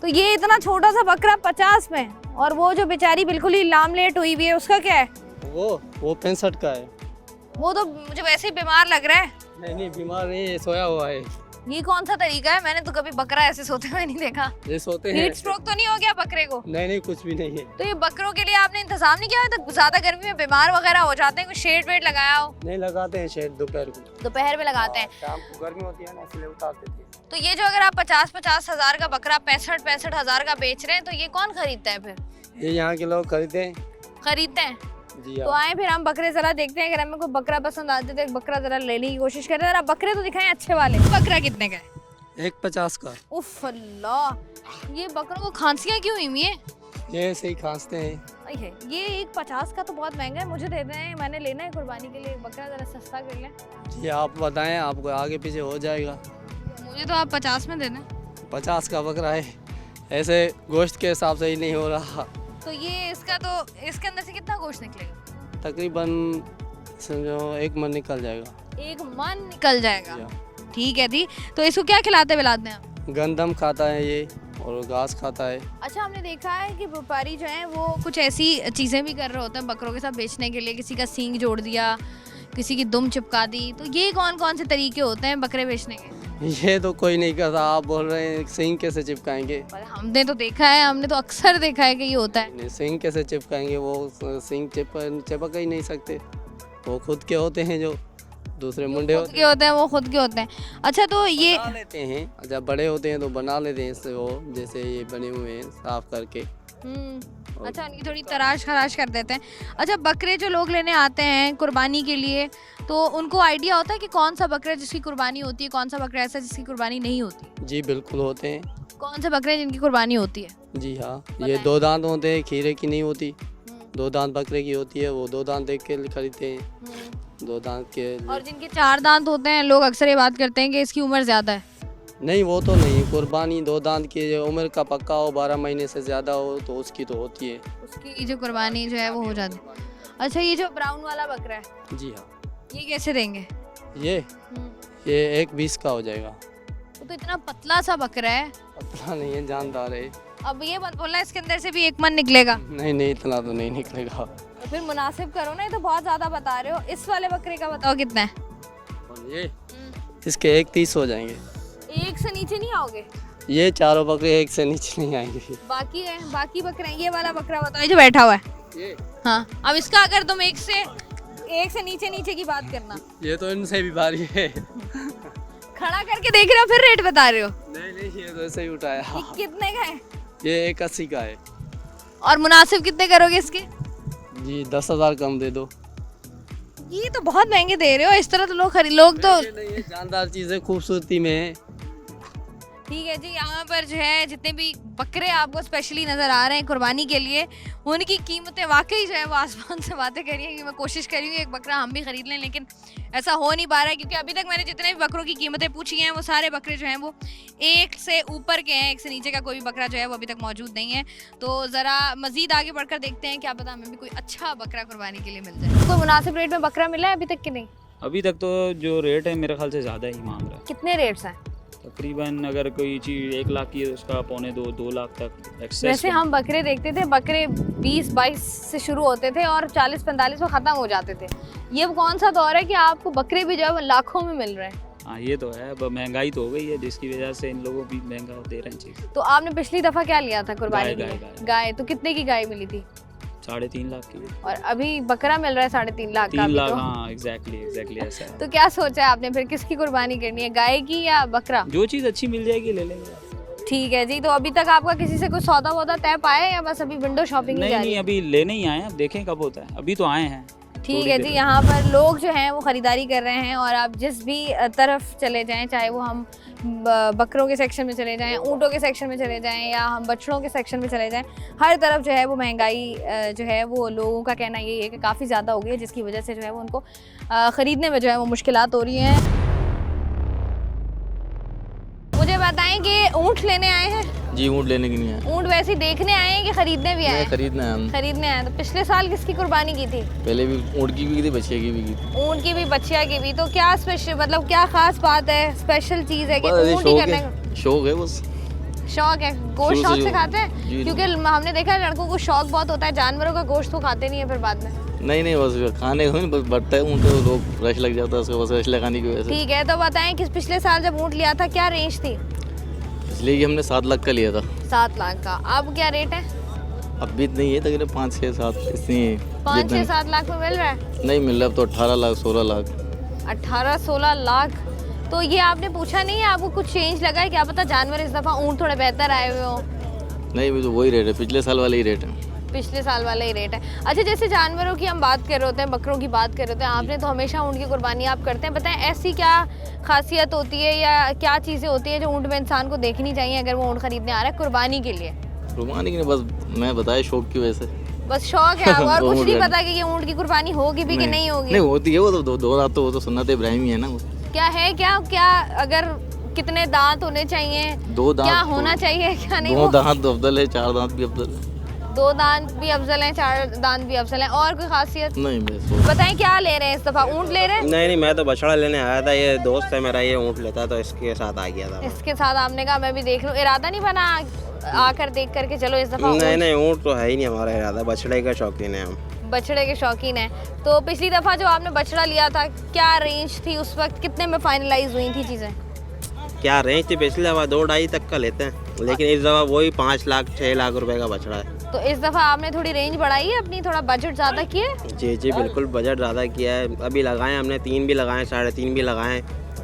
तो ये इतना छोटा सा बकरा 50 में, और वो जो बेचारी बिल्कुल ही लामलेट हुई हुई है उसका क्या है? वो 65 का है। वो तो मुझे वैसे ही बीमार लग रहा है। नहीं बीमार नहीं है, सोया हुआ है। ये कौन सा तरीका है? मैंने तो कभी बकरा ऐसे सोते हुए नहीं देखा। ये सोते हैं। हीट स्ट्रोक तो नहीं हो गया बकरे को? नहीं कुछ भी नहीं है। तो ये बकरों के लिए आपने इंतजाम नहीं किया? तो ज्यादा गर्मी में बीमार वगैरह हो जाते हैं, कुछ शेड वेड लगाया हो? नहीं लगाते हैं शेड, दोपहर को। दोपहर में लगाते हैं, शाम को गर्मी होती है ना इसलिए उतारते थे। तो ये जो अगर आप 50 हज़ार का बकरा 65 हज़ार का बेच रहे हैं, तो ये कौन खरीदता है फिर? ये यहाँ के लोग खरीदते हैं। जी तो आए फिर हम बकरे जरा देखते हैं, अगर हमें कोई बकरा पसंद आते तो एक बकरा जरा लेने की कोशिश करें। जरा बकरे तो दिखाएं अच्छे वाले। बकरा कितने का है? 1.50 का। उफ अल्लाह, ये बकरों को खांसियां क्यों हुई हैं? ये ऐसे ही खांसते हैं। ये 1.50 का तो बहुत महंगा है, मुझे दे दें, मैंने लेना है कुर्बानी के लिए एक बकरा, जरा सस्ता कर लें। जी आप बताएं, आपको आगे पीछे हो जाएगा। मुझे तो आप 50 में दे दें। 50 का बकरा है, ऐसे गोश्त के हिसाब से ही नहीं हो रहा। तो ये इसके अंदर से कितना गोश्त निकलेगा? तकरीबन समझो 1 मन निकल जाएगा। 1 मन निकल जाएगा, ठीक है जी। तो इसको क्या खिलाते विलाते हैं आप? गंदम खाता है ये, और घास खाता है। अच्छा, हमने देखा है कि व्यापारी जो हैं वो कुछ ऐसी चीज़ें भी कर रहे होते हैं बकरों के साथ बेचने के लिए। किसी का सींग जोड़ दिया, किसी की दुम चिपका दी। तो ये कौन कौन से तरीके होते हैं बकरे बेचने के? ये तो कोई नहीं करता, आप बोल रहे हैं सींग कैसे चिपकाएंगे? पर हमने तो देखा है, हमने तो अक्सर देखा है कि ये होता है। सींग कैसे चिपकाएंगे? वो सींग चिपक ही नहीं सकते, वो खुद के होते हैं, जो दूसरे मुंडे खुद के होते हैं, वो खुद के होते हैं। अच्छा, तो ये बना लेते हैं, जब बड़े होते हैं तो बना लेते हैं इससे, वो जैसे ये बने हुए हैं साफ करके। अच्छा, उनकी थोड़ी तराश खराश कर देते हैं। अच्छा, बकरे जो लोग लेने आते हैं कुर्बानी के लिए, तो उनको आइडिया होता है कि कौन सा बकरा जिसकी कुर्बानी होती है, कौन सा बकरा ऐसा जिसकी कुर्बानी नहीं होती? जी बिल्कुल होते हैं। कौन से बकरे जिनकी कुर्बानी होती है? जी हाँ, ये 2 दांत होते हैं, खीरे की नहीं होती। 2 दांत बकरे की होती है, वो 2 दांत देख के खरीदते हैं। 2 दांत के। और जिनके 4 दांत होते हैं, लोग अक्सर ये बात करते हैं कि इसकी उम्र ज़्यादा है। नहीं, वो तो नहीं, कुर्बानी 2 दांत की उम्र का पक्का हो, 12 महीने से ज़्यादा हो तो उसकी तो होती है, उसकी जो कुर्बानी जो है वो हो जाती है। अच्छा, ये जो ब्राउन वाला बकरा है, जी हाँ, ये कैसे देंगे? ये 1.20 का हो जाएगा। वो तो इतना पतला सा बकरा है। पतला नहीं है, जानदार है। अब ये मत बोलना इसके अंदर से भी 1 मन निकलेगा। नहीं इतना तो नहीं निकलेगा। तो फिर मुनासिब करो ना, ये तो बहुत ज़्यादा बता रहे हो। इस वाले बकरे का बताओ कितना है? और ये इसके 1.30 हो जाएंगे। 1 से नीचे नहीं आओगे? ये चारों बकरे 1 से नीचे नहीं आएंगे। बाकी बकरे, ये वाला बकरा बताओ जो बैठा हुआ है। ये हाँ, अब इसका अगर तुम 1 से नीचे की बात करना। ये तो इनसे भी भारी है। खड़ा करके देख रहे हो फिर रेट बता रहे हो? नहीं, ये तो ऐसे ही उठाया। ये कितने का है? ये 1.80 का है। और मुनासिब कितने करोगे इसके? जी 10,000 कम दे दो। ये तो बहुत महंगे दे रहे हो, इस तरह तो लोग तो। नहीं, जानदार चीजें खूबसूरती में है। ठीक है जी, यहाँ पर जो है जितने भी बकरे आपको स्पेशली नज़र आ रहे हैं कुर्बानी के लिए, उनकी कीमतें वाकई जो है वो आसमान से बातें करी हैं। कि मैं कोशिश करी हूँ एक बकरा हम भी ख़रीद लें, लेकिन ऐसा हो नहीं पा रहा है, क्योंकि अभी तक मैंने जितने भी बकरों की कीमतें पूछी हैं वो सारे बकरे जो हैं वो 1 से ऊपर के हैं, 1 से नीचे का कोई भी बकरा जो है वो अभी तक मौजूद नहीं है। तो ज़रा मज़ीद आगे बढ़कर देखते हैं, क्या पता हमें भी कोई अच्छा बकरा कुर्बानी के लिए मिल जाए। कोई मुनासिब रेट में बकरा मिला है अभी तक कि नहीं? अभी तक तो जो रेट है मेरे ख्याल से ज़्यादा ही मांग रहा है। कितने रेट्स हैं? तकरीबन अगर कोई चीज़ 1 लाख की है उसका 2.25-2 लाख तक एक्सेस। वैसे हम बकरे देखते थे, बकरे 20-22 से शुरू होते थे और 40-45 में ख़त्म हो जाते थे। ये कौन सा दौर है कि आपको बकरे भी जो है वो लाखों में मिल रहे हैं? हाँ, ये तो है। अब महंगाई तो हो गई है, जिसकी वजह से इन लोगों भी महंगा दे रहे हैं चीज़। तो आपने पिछली दफ़ा क्या लिया था कुर्बानी के लिए? गाय। तो कितने की गाय मिली थी? 3.5 लाख की। और अभी बकरा मिल रहा है 3.5 लाख का। 3 लाख, तो हाँ एग्जैक्टली ऐसा है। तो क्या सोचा है आपने फिर, किसकी कुर्बानी करनी है, गाय की या बकरा? जो चीज़ अच्छी मिल जाएगी ले लेंगे। ठीक है जी। तो अभी तक आपका किसी से कोई सौदा वौदा तय पाया है या बस अभी विंडो शॉपिंग ही जारी है? नहीं, अभी लेने ही आए हैं, अब देखें कब होता है। अभी तो आए हैं। ठीक है जी। यहाँ पर लोग जो हैं वो ख़रीदारी कर रहे हैं, और आप जिस भी तरफ चले जाएं, चाहे वो हम बकरों के सेक्शन में चले जाएं, ऊँटों के सेक्शन में चले जाएं, या हम बछड़ों के सेक्शन में चले जाएं, हर तरफ जो है वो महंगाई जो है वो लोगों का कहना यही है कि काफ़ी ज़्यादा हो गई है, जिसकी वजह से जो है वो उनको ख़रीदने में जो है वो मुश्किलात हो रही हैं। बताएं कि ऊँट लेने आए हैं? जी ऊँट लेने के लिए आए। ऊँट वैसे ही देखने आए हैं कि खरीदने भी आए हैं? खरीदना है हम। खरीदने आए हैं। तो पिछले साल किसकी कुर्बानी की थी? पहले भी ऊँट की भी की थी, बच्चे की भी की थी। ऊँट की भी बच्चिया की भी। तो क्या स्पेशल, मतलब क्या खास बात है, स्पेशल चीज़ है कि ऊँट ही करने का शौक है बस। शौक है? गोश्त शौक से खाते हैं? जी। क्योंकि हमने देखा है लड़कों को शौक बहुत होता है, जानवरों का गोश्त तो खाते नहीं है फिर बाद में। नहीं बस खाने को बस बढ़ता है ऊँट, तो लोग रश लग जाता है उसको, बस रश लगाने की वजह से। ठीक है, तो बताएं कि पिछले साल जब ऊँट लिया था क्या रेंज थी? इसलिए कि हमने 7 लाख का लिया था। 7 लाख का। अब क्या रेट है? अब भी नहीं है, तकरीबन 5, 6, 7 इतनी 5, 6, 7 लाख में मिल रहा है? नहीं मिल रहा, अब तो 18 लाख 16 लाख 18, 16 लाख। तो ये आपने पूछा नहीं है, आपको कुछ चेंज लगा है? क्या पता जानवर इस दफ़ा ऊँट थोड़े बेहतर आए हुए हो? नहीं भी तो वही रेट है, पिछले साल वाले ही रेट है। पिछले साल वाला ही रेट है। अच्छा, जैसे जानवरों की हम बात कर रहे होते हैं, बकरों की बात कर रहे होते हैं, आपने तो हमेशा ऊँट की कुर्बानी आप करते हैं। बताएं ऐसी क्या खासियत होती है या क्या चीज़ें होती है जो ऊँट में इंसान को देखनी चाहिए अगर वो ऊँट खरीदने आ रहा है कुर्बानी के लिए? कुर्बानी की नहीं, बस मैं बताया शौक की वजह से। बस शौक है और कुछ नहीं ऊँट पता कि ये ऊँट की कुर्बानी होगी भी कि नहीं होगी? नहीं होती है वो तो दो दांत, तो वो तो सुन्नत इब्राहिमी है ना वो। क्या है, क्या अगर कितने दांत होने चाहिए? 2 दांत क्या तो- होना चाहिए क्या नहीं? 2 दांत तो अफजल है, 4 दांत भी अफजल है। 2 दांत भी अफजल हैं, 4 दांत भी अफजल हैं। और कोई खासियत? नहीं बस बताएं क्या ले रहे हैं इस दफ़ा? ऊँट ले रहे हैं? नहीं मैं तो बछड़ा लेने आया था, ये दोस्त है मेरा, ये ऊँट लेता तो इसके साथ आ गया था। इसके साथ आपने कहा मैं भी देख लूं, इरादा नहीं बना आकर देख करके चलो इस दफ़ा? नहीं ऊँट तो है ही नहीं हमारा इरादा, बछड़े का शौकीन है हम। बछड़े के शौकीन है। तो पिछली दफ़ा जो आपने बछड़ा लिया था क्या रेंज थी उस वक्त, कितने में फाइनलाइज हुई थी चीज़ें? क्या रेंज थी पिछले दफ़ा 2-2.5 तक का लेते हैं, लेकिन इस दफ़ा वही 5 लाख 6 लाख रुपए का बछड़ा है। तो इस दफ़ा आपने थोड़ी रेंज बढ़ाई है अपनी, थोड़ा बजट ज़्यादा किया है? जी बिल्कुल बजट ज़्यादा किया है। अभी लगाए हमने 3 भी लगाए, 3.5 भी लगाए,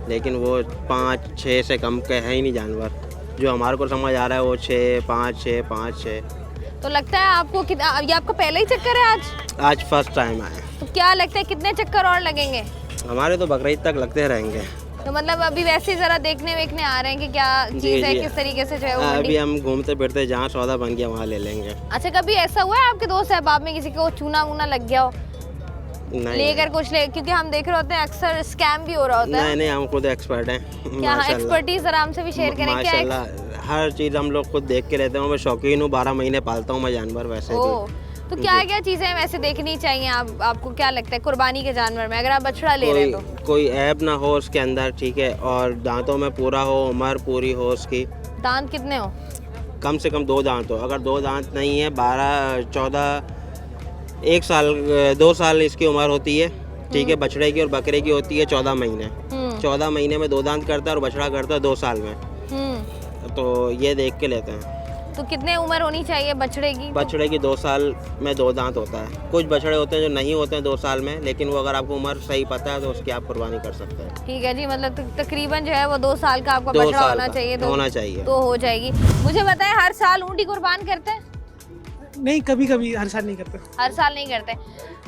लेकिन वो 5-6 से कम के है ही नहीं जानवर। जो हमारे को समझ आ रहा है वो 6, 5, 6, 5, 6। तो लगता है आपको ये आपका पहला ही चक्कर है आज फर्स्ट टाइम आए। तो क्या लगता है कितने चक्कर और लगेंगे? हमारे तो बकरीद तक लगते रहेंगे। तो मतलब अभी वैसे जरा देखने वेखने आ रहे हैं कि क्या चीज़ है, किस तरीके से जो है वो अभी हम घूमते फिरते जहाँ सौदा बन गया वहाँ ले लेंगे। अच्छा, कभी ऐसा हुआ है आपके दोस्त अहबाब में किसी को चूना वूना लग गया हो लेकर कुछ ले? क्योंकि हम देख रहे होते हैं अक्सर स्कैम भी हो रहा होता है। नहीं हम खुद एक्सपर्ट हैं। क्या एक्सपर्टीज आराम से भी शेयर करें? क्या माशाल्लाह हर चीज़ हम लोग खुद देख के रहते हैं। मैं शौकीन हूँ, 12 महीने पालता हूँ मैं जानवर वैसे भी। तो क्या चीज़ें वैसे देखनी चाहिए आपको क्या लगता है कुर्बानी के जानवर में अगर आप बछड़ा ले रहे हैं तो? कोई ऐब ना हो उसके अंदर, ठीक है, और दांतों में पूरा हो, उम्र पूरी हो उसकी। दांत कितने हो? कम से कम 2 दांत हो। अगर 2 दांत नहीं है, 12, 14, 1 साल 2 साल इसकी उम्र होती है, ठीक है, बछड़े की, और बकरे की होती है 14 महीने। 14 महीने में 2 दांत करता है और बछड़ा करता है 2 साल में। तो ये देख के लेते हैं। तो कितने उम्र होनी चाहिए बछड़े की? बछड़े की 2 साल में 2 दांत होता है। कुछ बछड़े होते हैं जो नहीं होते हैं 2 साल में, लेकिन वो अगर आपको उम्र सही पता है तो उसकी आप कुर्बानी कर सकते हैं। ठीक है जी, मतलब तकरीबन जो है वो 2 साल का आपका बछड़ा होना चाहिए। तो हो जाएगी। मुझे बताएं हर साल ऊँट ही कुर्बान करते हैं? नहीं, कभी कभी, हर साल नहीं करते। हर साल नहीं करते।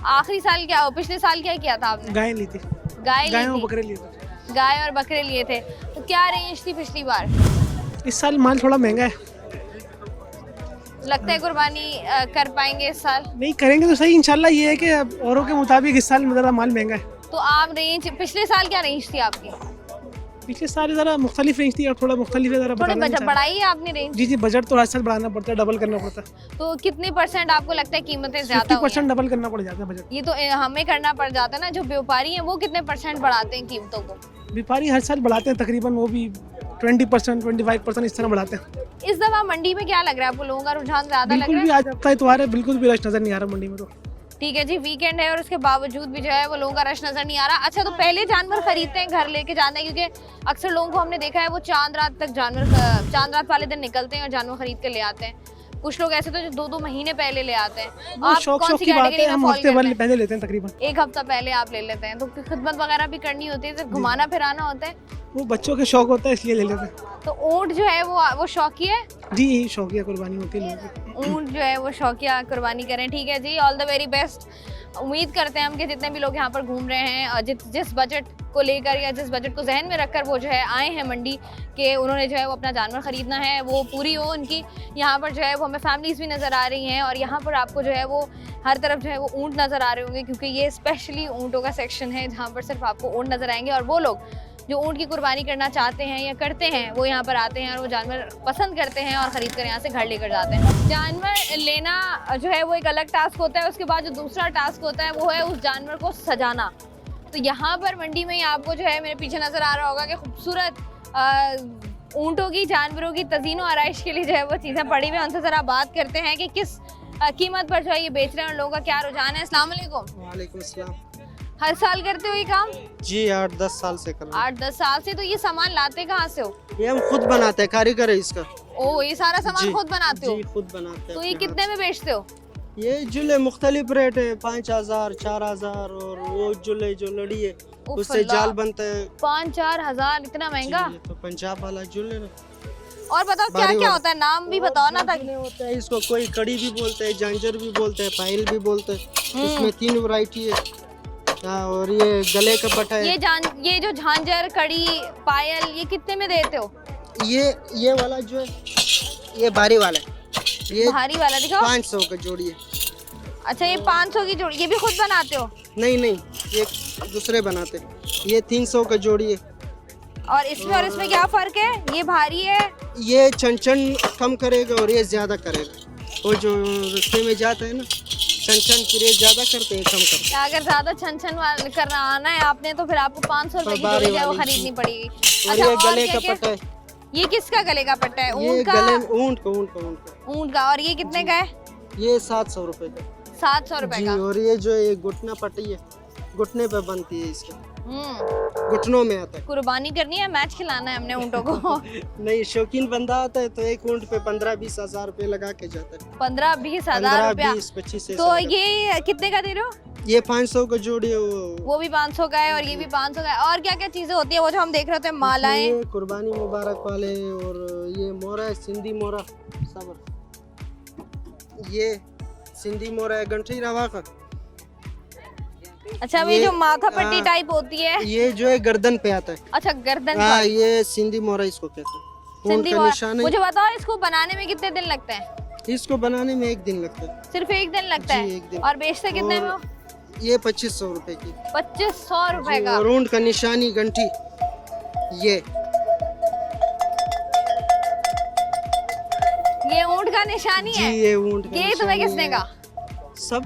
आखिरी साल क्या, पिछले साल क्या किया था आपने? गाय ली थी। गाय और बकरे लिए थे। गाय और बकरे लिए थे। तो क्या रेंज थी पिछली बार? इस साल माल थोड़ा महंगा है। लगता है कुर्बानी कर पाएंगे इस साल? नहीं करेंगे तो सही इंशाल्लाह। ये है कि औरों के मुताबिक इस साल ज़रा माल महंगा है। तो आप रेंज, पिछले साल क्या रेंज थी आपकी? पिछले साल ज़रा मुख्तलिफ रेंज थी और थोड़ा मुख्तलिफ है, ज़रा बजट बढ़ाई है आपने रेंज? जी बजट तो हर साल बढ़ाना पड़ता है, डबल करना पड़ता है। तो कितनी % आपको लगता है कीमतें ज़्यादा? 50% डबल करना पड़ जाता है बजट। ये तो हमें करना पड़ जाता है ना। जो व्यापारी हैं वो कितने % बढ़ाते हैं कीमतों को? व्यापारी हर साल बढ़ाते हैं, तकरीबन वो भी 20%, 25% इस तरह बढ़ाते हैं। इस दफा मंडी में क्या लग रहा है आपको, लोगों का रुझान ज्यादा लग रहा है? बिल्कुल भी आज हफ्ता इतवार है, बिल्कुल भी रश नजर नहीं आ रहा मंडी में। तो ठीक है जी, वीकेंड है और उसके बावजूद भी जो है वो लोगों का रश नजर नहीं आ रहा। अच्छा, तो पहले जानवर खरीदते हैं, घर लेके जाते हैं? क्योंकि अक्सर लोगों को हमने देखा है वो चांद रात तक चांद रात वाले दिन निकलते हैं और जानवर खरीद के ले आते हैं। कुछ लोग ऐसे तो जो 2-2 महीने पहले ले आते हैं। वो शौक की बात है, हम हफ्ते भर पहले लेते हैं, तकरीबन 1 हफ्ता पहले आप ले लेते हैं। तो खिदमत वगैरह भी करनी होती है, सिर्फ घुमाना फिराना होता है? वो बच्चों के शौक होता है इसलिए ले लेते हैं। तो ऊँट जो है वो शौकिया है? जी शौकिया कुर्बानी होती है लोगों की। ऊँट जो है वो शौकिया कुर्बानी करें। ठीक है जी, ऑल द वेरी बेस्ट। उम्मीद करते हैं हम कि जितने भी लोग यहाँ पर घूम रहे हैं और जिस बजट को लेकर या जिस बजट को जहन में रखकर वो जो है आए हैं मंडी के, उन्होंने जो है वो अपना जानवर ख़रीदना है, वो पूरी हो उनकी। यहाँ पर जो है वो हमें फैमिलीज़ भी नज़र आ रही हैं और यहाँ पर आपको जो है वो हर तरफ जो है वो ऊँट नज़र आ रहे होंगे, क्योंकि ये स्पेशली ऊँटों का सेक्शन है जहाँ पर सिर्फ आपको ऊँट नज़र आएंगे। और वो लोग जो ऊँट की कुर्बानी करना चाहते हैं या करते हैं वो यहाँ पर आते हैं और वो जानवर पसंद करते हैं और ख़रीद कर यहाँ से घर लेकर जाते हैं। जानवर लेना जो है वो एक अलग टास्क होता है, उसके बाद जो दूसरा टास्क होता है वो है उस जानवर को सजाना। तो यहाँ पर मंडी में ही आपको जो है मेरे पीछे नज़र आ रहा होगा कि खूबसूरत ऊँटों की, जानवरों की तज़ीनो आराइश के लिए जो है वो चीज़ें पड़ी हुई हैं। उनसे ज़रा बात करते हैं कि किस कीमत पर जो है ये बेच रहे हैं और लोगों का क्या रुझान है। अस्सलाम वालेकुम। वालेकुम अस्सलाम। हर साल करते हो ये काम? जी 8-10 साल से कर रहे हैं। 8-10 साल से। तो ये सामान लाते कहाँ से हो? ये हम खुद बनाते हैं, कारीगर है इसका। ओ, ये सारा सामान जी, खुद बनाते हो? जी खुद बनाते हैं। तो ये कितने में बेचते हो? ये जुले मुख्तलिफ रेट है, 5000, 4000 और वो जुले जो लड़ी है उससे जाल बनता है 5-4 हजार। इतना महंगा? जी, तो पंजाब वाला जुले ना। और बताओ क्या क्या होता है, नाम भी बताओ ना। जुले होता है, इसको कोई कड़ी भी बोलते हैं, झांझर भी बोलते हैं, पायल भी बोलते हैं। इसमें 3 वैरायटी है। और ये गले का पट्टा है। ये जो झांझर, कड़ी, पायल, ये कितने में देते हो? ये वाला जो है ये भारी वाला है, ये भारी वाला दिखाओ। 500 का जोड़ी है। अच्छा, ये 500 की जोड़ी। ये भी खुद बनाते हो? नहीं, ये दूसरे बनाते हैं। ये 300 का जोड़ी है। और इसमें क्या फर्क है? ये भारी है, ये छन कम करेगा और ये ज्यादा करेगा। वो जो रास्ते में जाता है ना, छन फिर ये ज्यादा करते हैं, कम करते हैं। अगर ज्यादा छन करना आना है आपने तो फिर आपको 500 रुपए की जोड़ी जो है वो खरीदनी पड़ेगी। और ये गले का पट्टा है। ये किसका गले का पट्टा है? ये ऊँट का? ऊँट का। और ये कितने का है? ये 700 रुपए का। 700 रुपए का। और ये जो ये घुटना पट्टी है, घुटने पे बनती है, इसका घुटनों में आता है। कुर्बानी करनी है, मैच खिलाना है हमने ऊँटों को। नहीं, शौकीन बंदा आता है तो एक ऊँट पे 15-20 हजार रुपए लगा के जाता है। 15-20 हजार रुपया? 25 तो ये कितने का दे रहे हो? ये 500 का जोड़ी है। वो भी 500 का है और ये भी 500 का है। और क्या क्या चीजें होती है वो जो हम देख रहे होते हैं? मालाएं, कुर्बानी मुबारक वाले, और ये मोरा है, सिंधी मोरा सब। ये सिंधी मोरा है, गंठी रवा का। अच्छा, ये जो माथा पट्टी टाइप होती है, ये जो है गर्दन पे आता है। अच्छा, गर्दन पे। ये सिंधी मोरा इसको कहते हैं। सिंधी मोरा। मुझे बताओ, इसको बनाने में कितने दिन लगते हैं? इसको बनाने में 1 दिन लगता है। सिर्फ 1 दिन लगता है? 1 दिन। और बेचते कितने में हो? ये 2500 रुपए की। 2500 रुपए का। और ऊँट का निशानी गंठी, ये ऊँट का निशानी है? ये ऊँट का। ये तुम्हें किसने कहा? सब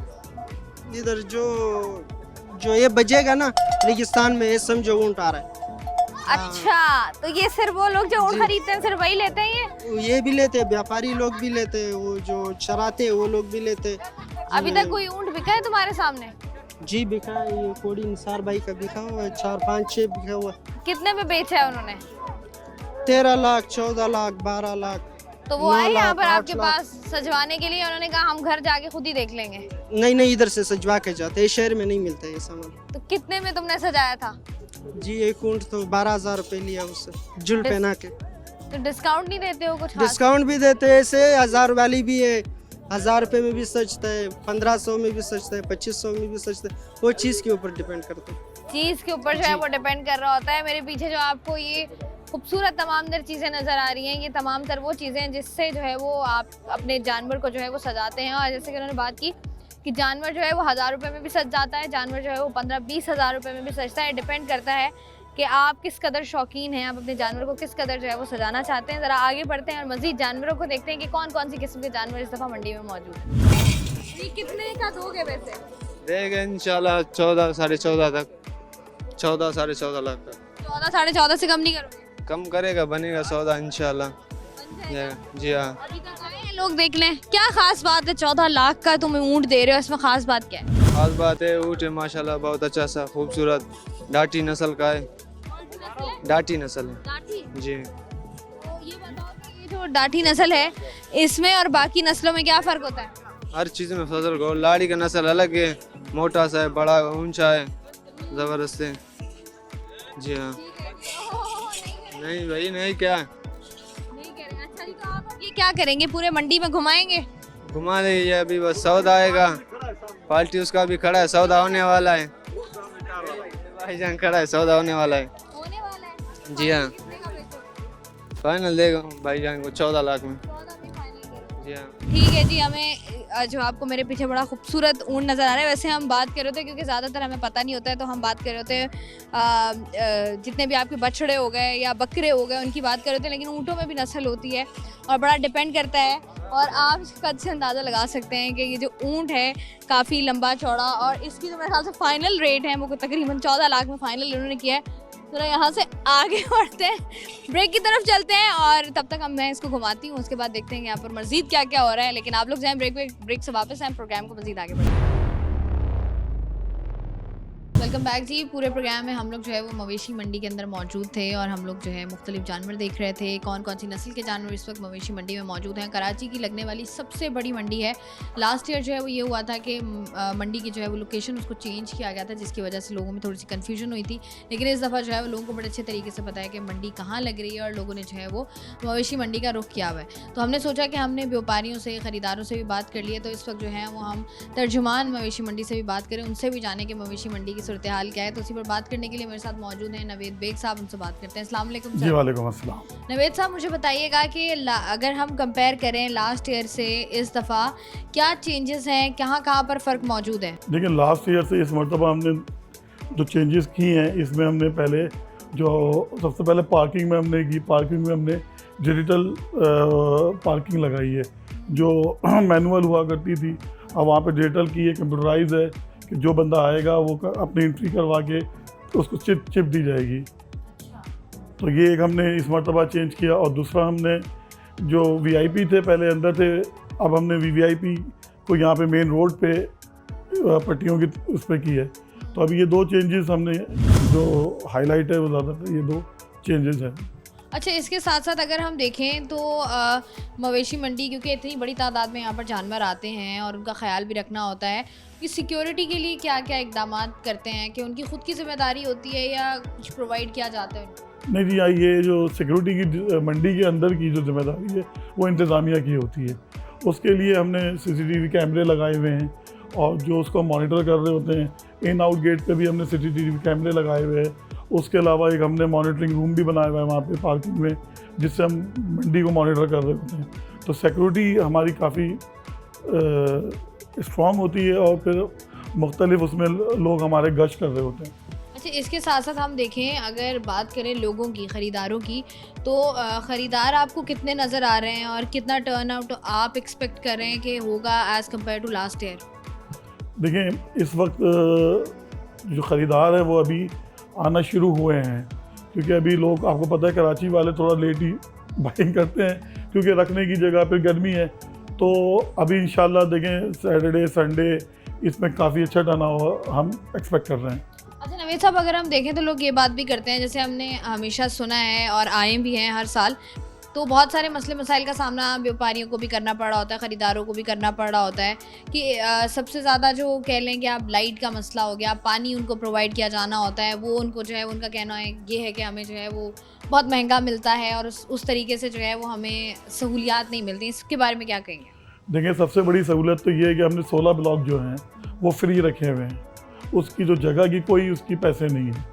इधर जो ये बजेगा ना रेगिस्तान में, ये समझो ऊँट आ रहा है। अच्छा, तो ये सिर्फ वो लोग जो ऊँट खरीदते हैं सिर्फ वही लेते हैं? ये भी लेते हैं, व्यापारी लोग भी लेते हैं, वो जो चराते हैं वो लोग भी लेते हैं। अभी तक कोई ऊँट बिका है तुम्हारे सामने? जी बिका है, ये कोड़ी निसार भाई का बिका हुआ है, 4-5-6 बिका हुआ। कितने में बेचा है उन्होंने? 13 लाख, 14 लाख, 12 लाख। तो वो आए यहाँ पर आपके पास सजवाने के लिए? उन्होंने कहा हम घर जाके खुद ही देख लेंगे? नहीं, इधर से सजवा के जाते हैं, शहर में नहीं मिलता ये सामान। तो कितने में तुमने सजाया था? जी एक ऊँट तो 12,000 रुपए लिया उससे, जुल पहना के। तो डिस्काउंट नहीं देते हो कुछ? डिस्काउंट भी देते हैं, ऐसे 1000 वाली भी है, 1000 रुपए में भी सजता है, 1500 में भी सजता है, 2500 में भी सजता है। वो चीज़ के ऊपर डिपेंड करता है। चीज़ के ऊपर जो है वो डिपेंड कर रहा होता है। मेरे पीछे जो आपको ये खूबसूरत तमाम तर चीज़ें नज़र आ रही हैं, ये तमाम तर वो चीज़ें हैं जिससे जो है वो आप अपने जानवर को जो है वो सजाते हैं। और जैसे कि उन्होंने बात की कि जानवर जो है वो 1000 रुपये में भी सज जाता है, जानवर जो है वो 15-20 हज़ार रुपये में भी सजता है। डिपेंड करता है कि आप किस कदर शौकीन हैं, आप अपने जानवर को किस कदर जो है वो सजाना चाहते हैं। ज़रा आगे बढ़ते हैं और मज़ीद जानवरों को देखते हैं कि कौन कौन सी किस्म के जानवर इस दफ़ा मंडी में मौजूद हैं। ये कितने का दोगे वैसे? देंगे इंशाल्लाह 14, 14.5 तक, 14, 14.5 लाख तक। 14, 14.5 से कम नहीं करोगे? कम करेगा, बनेगा सौदा इंशाल्लाह। जी हाँ। अभी तक आए हैं लोग देख लें। क्या खास बात है 14 लाख का तुम ऊँट दे रहे हो, इसमें खास बात क्या है? खास बात है ऊँट है माशाल्लाह, बहुत अच्छा सा खूबसूरत डाटी नस्ल का है। डाटी नस्ल है जी। तो ये बताओ कि ये जो डाठी नस्ल है इसमें और बाकी नस्लों में क्या फ़र्क होता है? हर चीज़ में फसल को, लाड़ी का नस्ल अलग है, मोटा सा है, बड़ा ऊंचा है, ज़बरदस्त है। जी हाँ। नहीं भाई नहीं, क्या नहीं कह रहे। अच्छा जी, तो आप ये क्या करेंगे, पूरे मंडी में घुमाएंगे? घुमा देंगे, अभी बस सौदा आएगा, पार्टी उसका भी खड़ा है, सौदा होने वाला है। भाईजान खड़ा है, सौदा होने वाला है। होने वाला है? जी हाँ। फाइनल देगा भाईजान को 14 लाख में। जी हाँ। ठीक है जी, हमें जो आपको मेरे पीछे बड़ा खूबसूरत ऊँट नज़र आ रहा है, वैसे हम बात कर रहे थे क्योंकि ज़्यादातर हमें पता नहीं होता है, तो हम बात कर रहे थे जितने भी आपके बछड़े हो गए या बकरे हो गए उनकी बात कर रहे थे, लेकिन ऊँटों में भी नस्ल होती है और बड़ा डिपेंड करता है। और आप इसका कद से अंदाज़ा लगा सकते हैं कि ये जो ऊँट है काफ़ी लंबा चौड़ा, और इसकी जो मेरे ख्याल से फ़ाइनल रेट है वो तकरीबन 14 लाख में फ़ाइनल इन्होंने किया है। तो यहाँ से आगे बढ़ते हैं, ब्रेक की तरफ चलते हैं, और तब तक मैं इसको घुमाती हूँ, उसके बाद देखते हैं यहाँ पर मज़ीद क्या क्या हो रहा है। लेकिन आप लोग जाएँ ब्रेक से वापस आए, प्रोग्राम को मज़ीद आगे बढ़ाएं। वेलकम बैक जी। पूरे प्रोग्राम में हम लोग जो है वो मवेशी मंडी के अंदर मौजूद थे और हम लोग जो है मुख्तलिफ जानवर देख रहे थे, कौन कौन सी नस्ल के जानवर इस वक्त मवेशी मंडी में मौजूद हैं। कराची की लगने वाली सबसे बड़ी मंडी है। लास्ट ईयर जो है वो ये हुआ था कि मंडी की जो है वो लोकेशन उसको चेंज किया गया था, जिसकी वजह से लोगों में थोड़ी सी कन्फ्यूजन हुई थी। लेकिन इस दफ़ा जो है वो लोगों को बड़े अच्छे तरीके से पता है कि मंडी कहाँ लग रही है और लोगों ने जो है वो मवेशी मंडी का रुख किया हुआ है। तो हमने सोचा कि हमने व्यापारियों से, ख़रीदारों से भी बात कर ली है, तो इस वक्त जो है वो हम तर्जुमान मवेशी मंडी से भी बात करें, उनसे भी जाने कि मवेशी मंडी की सूरत हाल क्या है। तो उसी पर बात करने के लिए मेरे साथ मौजूद हैं नवेद बेग साहब, उनसे बात करते हैं। अस्सलाम वालेकुम सर। जी वालेकुम अस्सलाम। नवेद साहब, मुझे बताइएगा कि अगर हम कंपेयर करें लास्ट ईयर से इस दफ़ा क्या चेंजेस हैं, कहाँ पर फ़र्क मौजूद है? देखिए, लास्ट ईयर से इस मरतबा हमने जो चेंजेस की हैं, इसमें हमने पहले जो सबसे पहले पार्किंग में हमने की, पार्किंग में हमने डिजिटल पार्किंग लगाई है। जो मैनुअल हुआ करती थी, अब वहाँ पे डिजिटल की है, कंप्यूटराइज है कि जो बंदा आएगा वो अपनी एंट्री करवा के उसको चिप दी जाएगी। तो ये एक हमने इस मरतबा चेंज किया। और दूसरा, हमने जो वीआईपी थे पहले अंदर थे, अब हमने वीवीआईपी को यहाँ पे मेन रोड पे पट्टियों की उस पर की है। तो अभी ये दो चेंजेस हमने जो हाईलाइट है वो ज़्यादातर ये दो चेंजेस हैं। अच्छा, इसके साथ साथ अगर हम देखें तो मवेशी मंडी क्योंकि इतनी बड़ी तादाद में यहाँ पर जानवर आते हैं और उनका ख्याल भी रखना होता है कि सिक्योरिटी के लिए क्या क्या इकदाम करते हैं, कि उनकी ख़ुद की जिम्मेदारी होती है या कुछ प्रोवाइड किया जाता है? नहीं जी, ये जो सिक्योरिटी की मंडी के अंदर की जो जिम्मेदारी है वो इंतज़ामिया की होती है। उसके लिए हमने CCTV कैमरे लगाए हुए हैं और जो उसको मॉनिटर कर रहे होते हैं, इन आउट गेट पे भी हमने CCTV कैमरे लगाए हुए हैं। उसके अलावा एक हमने मॉनिटरिंग रूम भी बनाया हुआ है वहाँ पे पार्किंग में, जिससे हम मंडी को मॉनिटर कर रहे होते हैं। तो सिक्योरिटी हमारी काफ़ी स्ट्रॉन्ग होती है और फिर मुख्तलिफ उसमें लोग हमारे गश्त कर रहे होते हैं। अच्छा, इसके साथ साथ हम देखें, अगर बात करें लोगों की, ख़रीदारों की, तो ख़रीदार आपको कितने नज़र आ रहे हैं और कितना टर्न आउट आप एक्सपेक्ट कर रहे हैं कि होगा as compare to last year? देखें, इस वक्त जो ख़रीदार है वो अभी आना शुरू हुए हैं, क्योंकि अभी लोग, आपको पता है कराची वाले थोड़ा लेट ही बाइंग करते हैं क्योंकि रखने की जगह पे गर्मी है। तो अभी इंशाल्लाह देखें सैटरडे संडे इसमें काफ़ी अच्छा टर्नओवर हम एक्सपेक्ट कर रहे हैं। अच्छा नवेद साहब, अगर हम देखें तो लोग ये बात भी करते हैं, जैसे हमने हमेशा सुना है और आए भी हैं हर साल, तो बहुत सारे मसले मसाइल का सामना व्यापारियों को भी करना पड़ रहा होता है, ख़रीदारों को भी करना पड़ रहा होता है कि सबसे ज़्यादा जो कह लें कि आप लाइट का मसला हो गया, पानी उनको प्रोवाइड किया जाना होता है, वो उनको जो है उनका कहना है ये है कि हमें जो है वो बहुत महंगा मिलता है और उस तरीके से जो है वो हमें सहूलियात नहीं मिलती। इसके बारे में क्या कहेंगे? देखिए, सबसे बड़ी सहूलत तो ये है कि हमने 16 ब्लॉक जो हैं वो फ्री रखे हुए हैं, उसकी जो जगह की कोई उसकी पैसे नहीं है।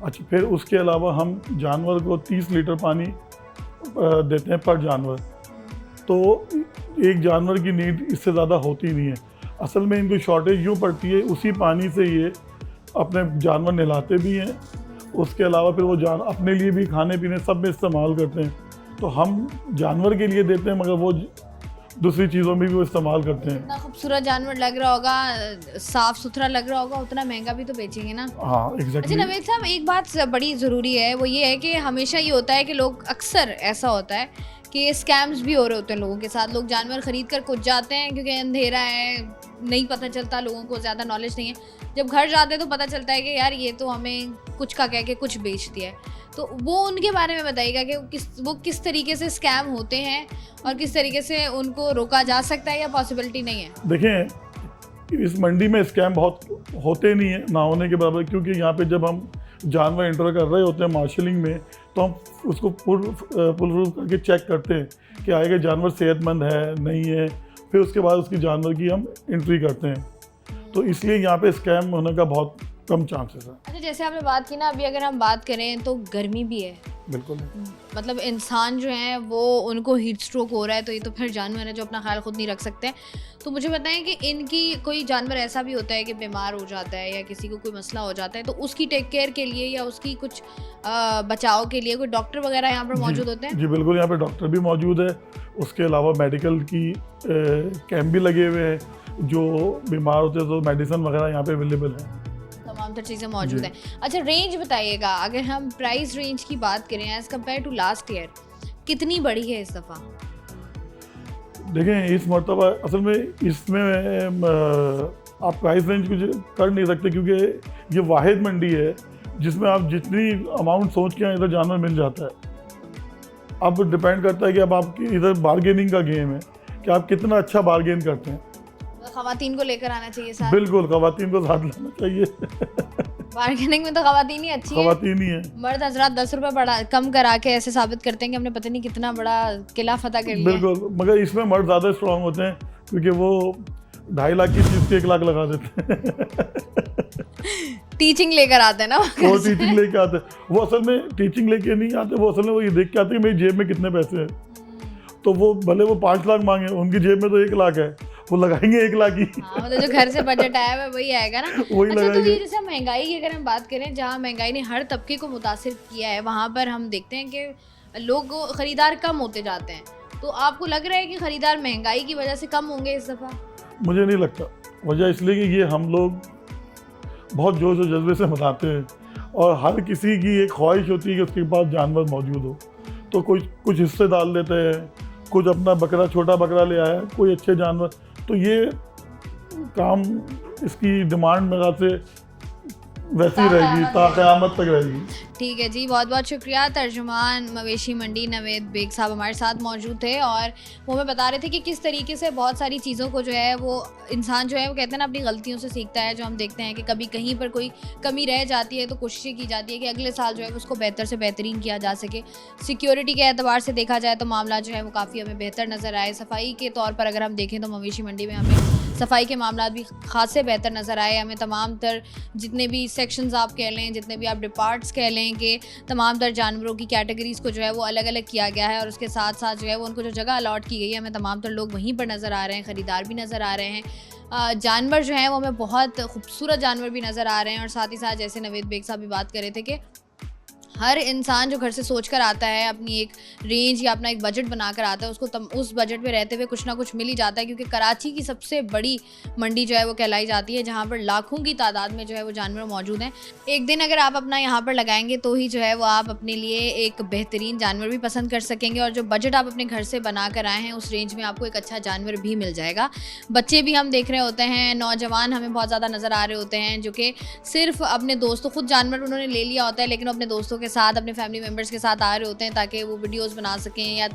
अच्छा, फिर उसके अलावा हम जानवर को 30 लीटर पानी देते हैं पर जानवर, तो एक जानवर की नीड इससे ज़्यादा होती नहीं है। असल में इनको शॉर्टेज यूँ पड़ती है, उसी पानी से ये अपने जानवर नहलाते भी हैं, उसके अलावा फिर वो अपने लिए भी खाने पीने सब में इस्तेमाल करते हैं। तो हम जानवर के लिए देते हैं मगर वो दूसरी चीज़ों में भी वो इस्तेमाल करते हैं। इतना खूबसूरत जानवर लग रहा होगा, साफ़ सुथरा लग रहा होगा, उतना महंगा भी तो बेचेंगे ना। हाँ, एग्जैक्टली। अच्छा नवेद साहब, एक बात बड़ी ज़रूरी है, वो ये है कि हमेशा ये होता है कि लोग, अक्सर ऐसा होता है कि स्कैम्स भी हो रहे होते हैं लोगों के साथ। लोग जानवर ख़रीद कर कुछ जाते हैं क्योंकि अंधेरा है, नहीं पता चलता, लोगों को ज़्यादा नॉलेज नहीं है। जब घर जाते हैं तो पता चलता है कि यार ये तो हमें कुछ का कह के कुछ बेच दिया है। तो वो उनके बारे में बताइएगा कि वो किस तरीके से स्कैम होते हैं और किस तरीके से उनको रोका जा सकता है या पॉसिबिलिटी नहीं है? देखें, इस मंडी में स्कैम बहुत होते नहीं है, ना होने के बराबर, क्योंकि यहाँ पे जब हम जानवर एंटर कर रहे होते हैं मार्शलिंग में, तो हम उसको पुल करके चेक करते हैं कि आगे जानवर सेहतमंद है नहीं है, फिर उसके बाद उसकी जानवर की हम एंट्री करते हैं। तो इसलिए यहाँ पे स्कैम होने का बहुत कम चांसेस है। अच्छा, जैसे आपने बात की ना, अभी अगर हम बात करें तो गर्मी भी है, बिल्कुल। मतलब इंसान जो है वो उनको हीट स्ट्रोक हो रहा है तो ये तो फिर जानवर है जो अपना ख्याल खुद नहीं रख सकते हैं। तो मुझे बताएं कि इनकी कोई जानवर ऐसा भी होता है कि बीमार हो जाता है या किसी को कोई मसला हो जाता है तो उसकी टेक केयर के लिए या उसकी कुछ बचाव के लिए कोई डॉक्टर वगैरह यहाँ पर मौजूद होते हैं? जी बिल्कुल, यहाँ पे डॉक्टर भी मौजूद है। उसके अलावा मेडिकल की कैंप भी लगे हुए हैं, जो बीमार होते हैं तो मेडिसिन वगैरह यहाँ पे अवेलेबल है, तमाम तर चीज़ें मौजूद हैं। अच्छा, रेंज बताइएगा, अगर हम प्राइस रेंज की बात करें as compare to last year कितनी बढ़ी है इस दफ़ा? देखें इस मरतबा असल में इसमें आप प्राइस रेंज कुछ कर नहीं सकते, क्योंकि ये वाहिद मंडी है जिसमें आप जितनी अमाउंट सोच के इधर जानवर मिल जाता है। अब डिपेंड करता है कि अब आपकी इधर बार्गेनिंग का गेम है कि आप कितना अच्छा बार्गेन करते हैं। खवातीन को लेकर आना चाहिए साथ। बिल्कुल, खवातीन को साथ लाना चाहिए। बार्गेनिंग में तो खवातीन ही अच्छी है, खवातीन ही है। मर्द हजरात 10 रुपए बढ़ा कम करा के ऐसे साबित करते हैं कि हमने पता नहीं कितना बड़ा किला फतह कर लिया। बिल्कुल, मगर इसमें मर्द ज़्यादा स्ट्रॉन्ग होते हैं क्योंकि वो 2.5 लाख की चीज़ के 1 लाख लगा देते हैं। टीचिंग लेकर आते हैं ना वो टीचिंग लेके आते हैं। वो असल में टीचिंग लेके नहीं आते, वो असल में वो ये देख के आते हैं मेरी जेब में कितने पैसे हैं। तो वो भले वो 5 लाख मांगे, उनकी जेब में तो 1 लाख है, वो लगाएंगे 1 लाख ही। हाँ, मतलब जो घर से बजट आया है वही आएगा ना। वही अच्छा, तो ये लगाएंगे। जैसे महंगाई की अगर हम बात करें, जहाँ महंगाई ने हर तबके को मुतासिर किया है, वहाँ पर हम देखते हैं कि लोग खरीदार कम होते जाते हैं। तो आपको लग रहा है कि खरीदार महंगाई की वजह से कम होंगे इस दफ़ा? मुझे नहीं लगता। वजह इसलिए कि ये हम लोग बहुत जोश और जज्बे से मनाते हैं और हर किसी की एक ख्वाहिश होती है कि उसके पास जानवर मौजूद हो। तो कोई कुछ हिस्से डाल देते हैं, कुछ अपना बकरा, छोटा बकरा ले आया, कोई अच्छे जानवर। तो ये काम, इसकी डिमांड मेरे ख्याल से वैसी रहेगी, ता क़यामत तक रहेगी। ठीक है जी, बहुत बहुत शुक्रिया। तर्जुमान मवेशी मंडी नवेद बेग साहब हमारे साथ मौजूद थे और वो हमें बता रहे थे कि किस तरीके से बहुत सारी चीज़ों को जो है वो इंसान जो है वो कहते हैं ना अपनी गलतियों से सीखता है। जो हम देखते हैं कि कभी कहीं पर कोई कमी रह जाती है तो कोशिशें की जाती है कि अगले साल जो है उसको बेहतर से बेहतरीन किया जा सके। सिक्योरिटी के एतबार से देखा जाए तो मामला जो है वो काफ़ी हमें बेहतर नज़र आए। सफाई के तौर पर अगर हम देखें तो मवेशी मंडी में हमें सफाई के मामला भी खासे बेहतर नज़र आए। हमें तमाम तर जितने भी सेक्शंस आप कह लें, जितने भी आप डिपार्ट्स कह लें, कि तमाम तर जानवरों की कैटेगरीज़ को जो है वो अलग अलग किया गया है और उसके साथ साथ जो है वो उनको जो जगह अलॉट की गई है, हमें तमाम तर लोग वहीं पर नज़र आ रहे हैं, ख़रीदार भी नज़र आ रहे हैं। जानवर जो हैं वो हमें बहुत खूबसूरत जानवर भी नज़र आ रहे हैं। और साथ ही साथ जैसे नवेद बेग साहब भी बात कर रहे थे कि हर इंसान जो घर से सोच कर आता है, अपनी एक रेंज या अपना एक बजट बनाकर आता है, उसको उस बजट में रहते हुए कुछ ना कुछ मिल ही जाता है। क्योंकि कराची की सबसे बड़ी मंडी जो है वो कहलाई जाती है, जहाँ पर लाखों की तादाद में जो है वो जानवर मौजूद हैं। एक दिन अगर आप अपना यहाँ पर लगाएंगे तो ही जो है वो आप अपने लिए एक बेहतरीन जानवर भी पसंद कर सकेंगे और जो बजट आप अपने घर से बना कर आए हैं उस रेंज में आपको एक अच्छा जानवर भी मिल जाएगा। बच्चे भी हम देख रहे होते हैं, नौजवान हमें बहुत ज़्यादा नज़र आ रहे होते हैं जो कि सिर्फ अपने दोस्तों, खुद जानवर उन्होंने ले लिया होता है लेकिन अपने दोस्तों के साथ, अपने फैमिली मेम्बर्स के साथ आ रहे होते हैं ताकि वो वीडियोस बना सकें या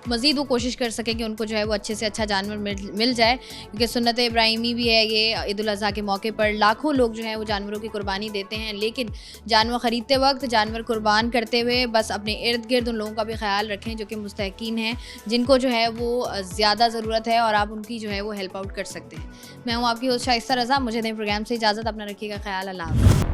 मज़ीद वो कोशिश कर सकें कि उनको जो है वो अच्छे से अच्छा जानवर मिल जाए। क्योंकि सुन्नत इब्राहिमी भी है ये, ईद उल अज़हा के मौके पर लाखों लोग जो हैं वो जानवरों की कुर्बानी देते हैं। लेकिन जानवर ख़रीदते वक्त, जानवर कुर्बान करते हुए बस अपने इर्द गिर्द उन लोगों का भी ख्याल रखें जो कि मुस्तहकीन हैं, जिनको जो है वो ज़्यादा ज़रूरत है और आप उनकी जो है वो हेल्प आउट कर सकते हैं। मैं हूँ आपकी होस्ट शाइस्ता रज़ा, मुझे दें प्रोग्राम से इजाज़त। अपना रखिएगा ख्याल। अल्लाह हाफ़िज़।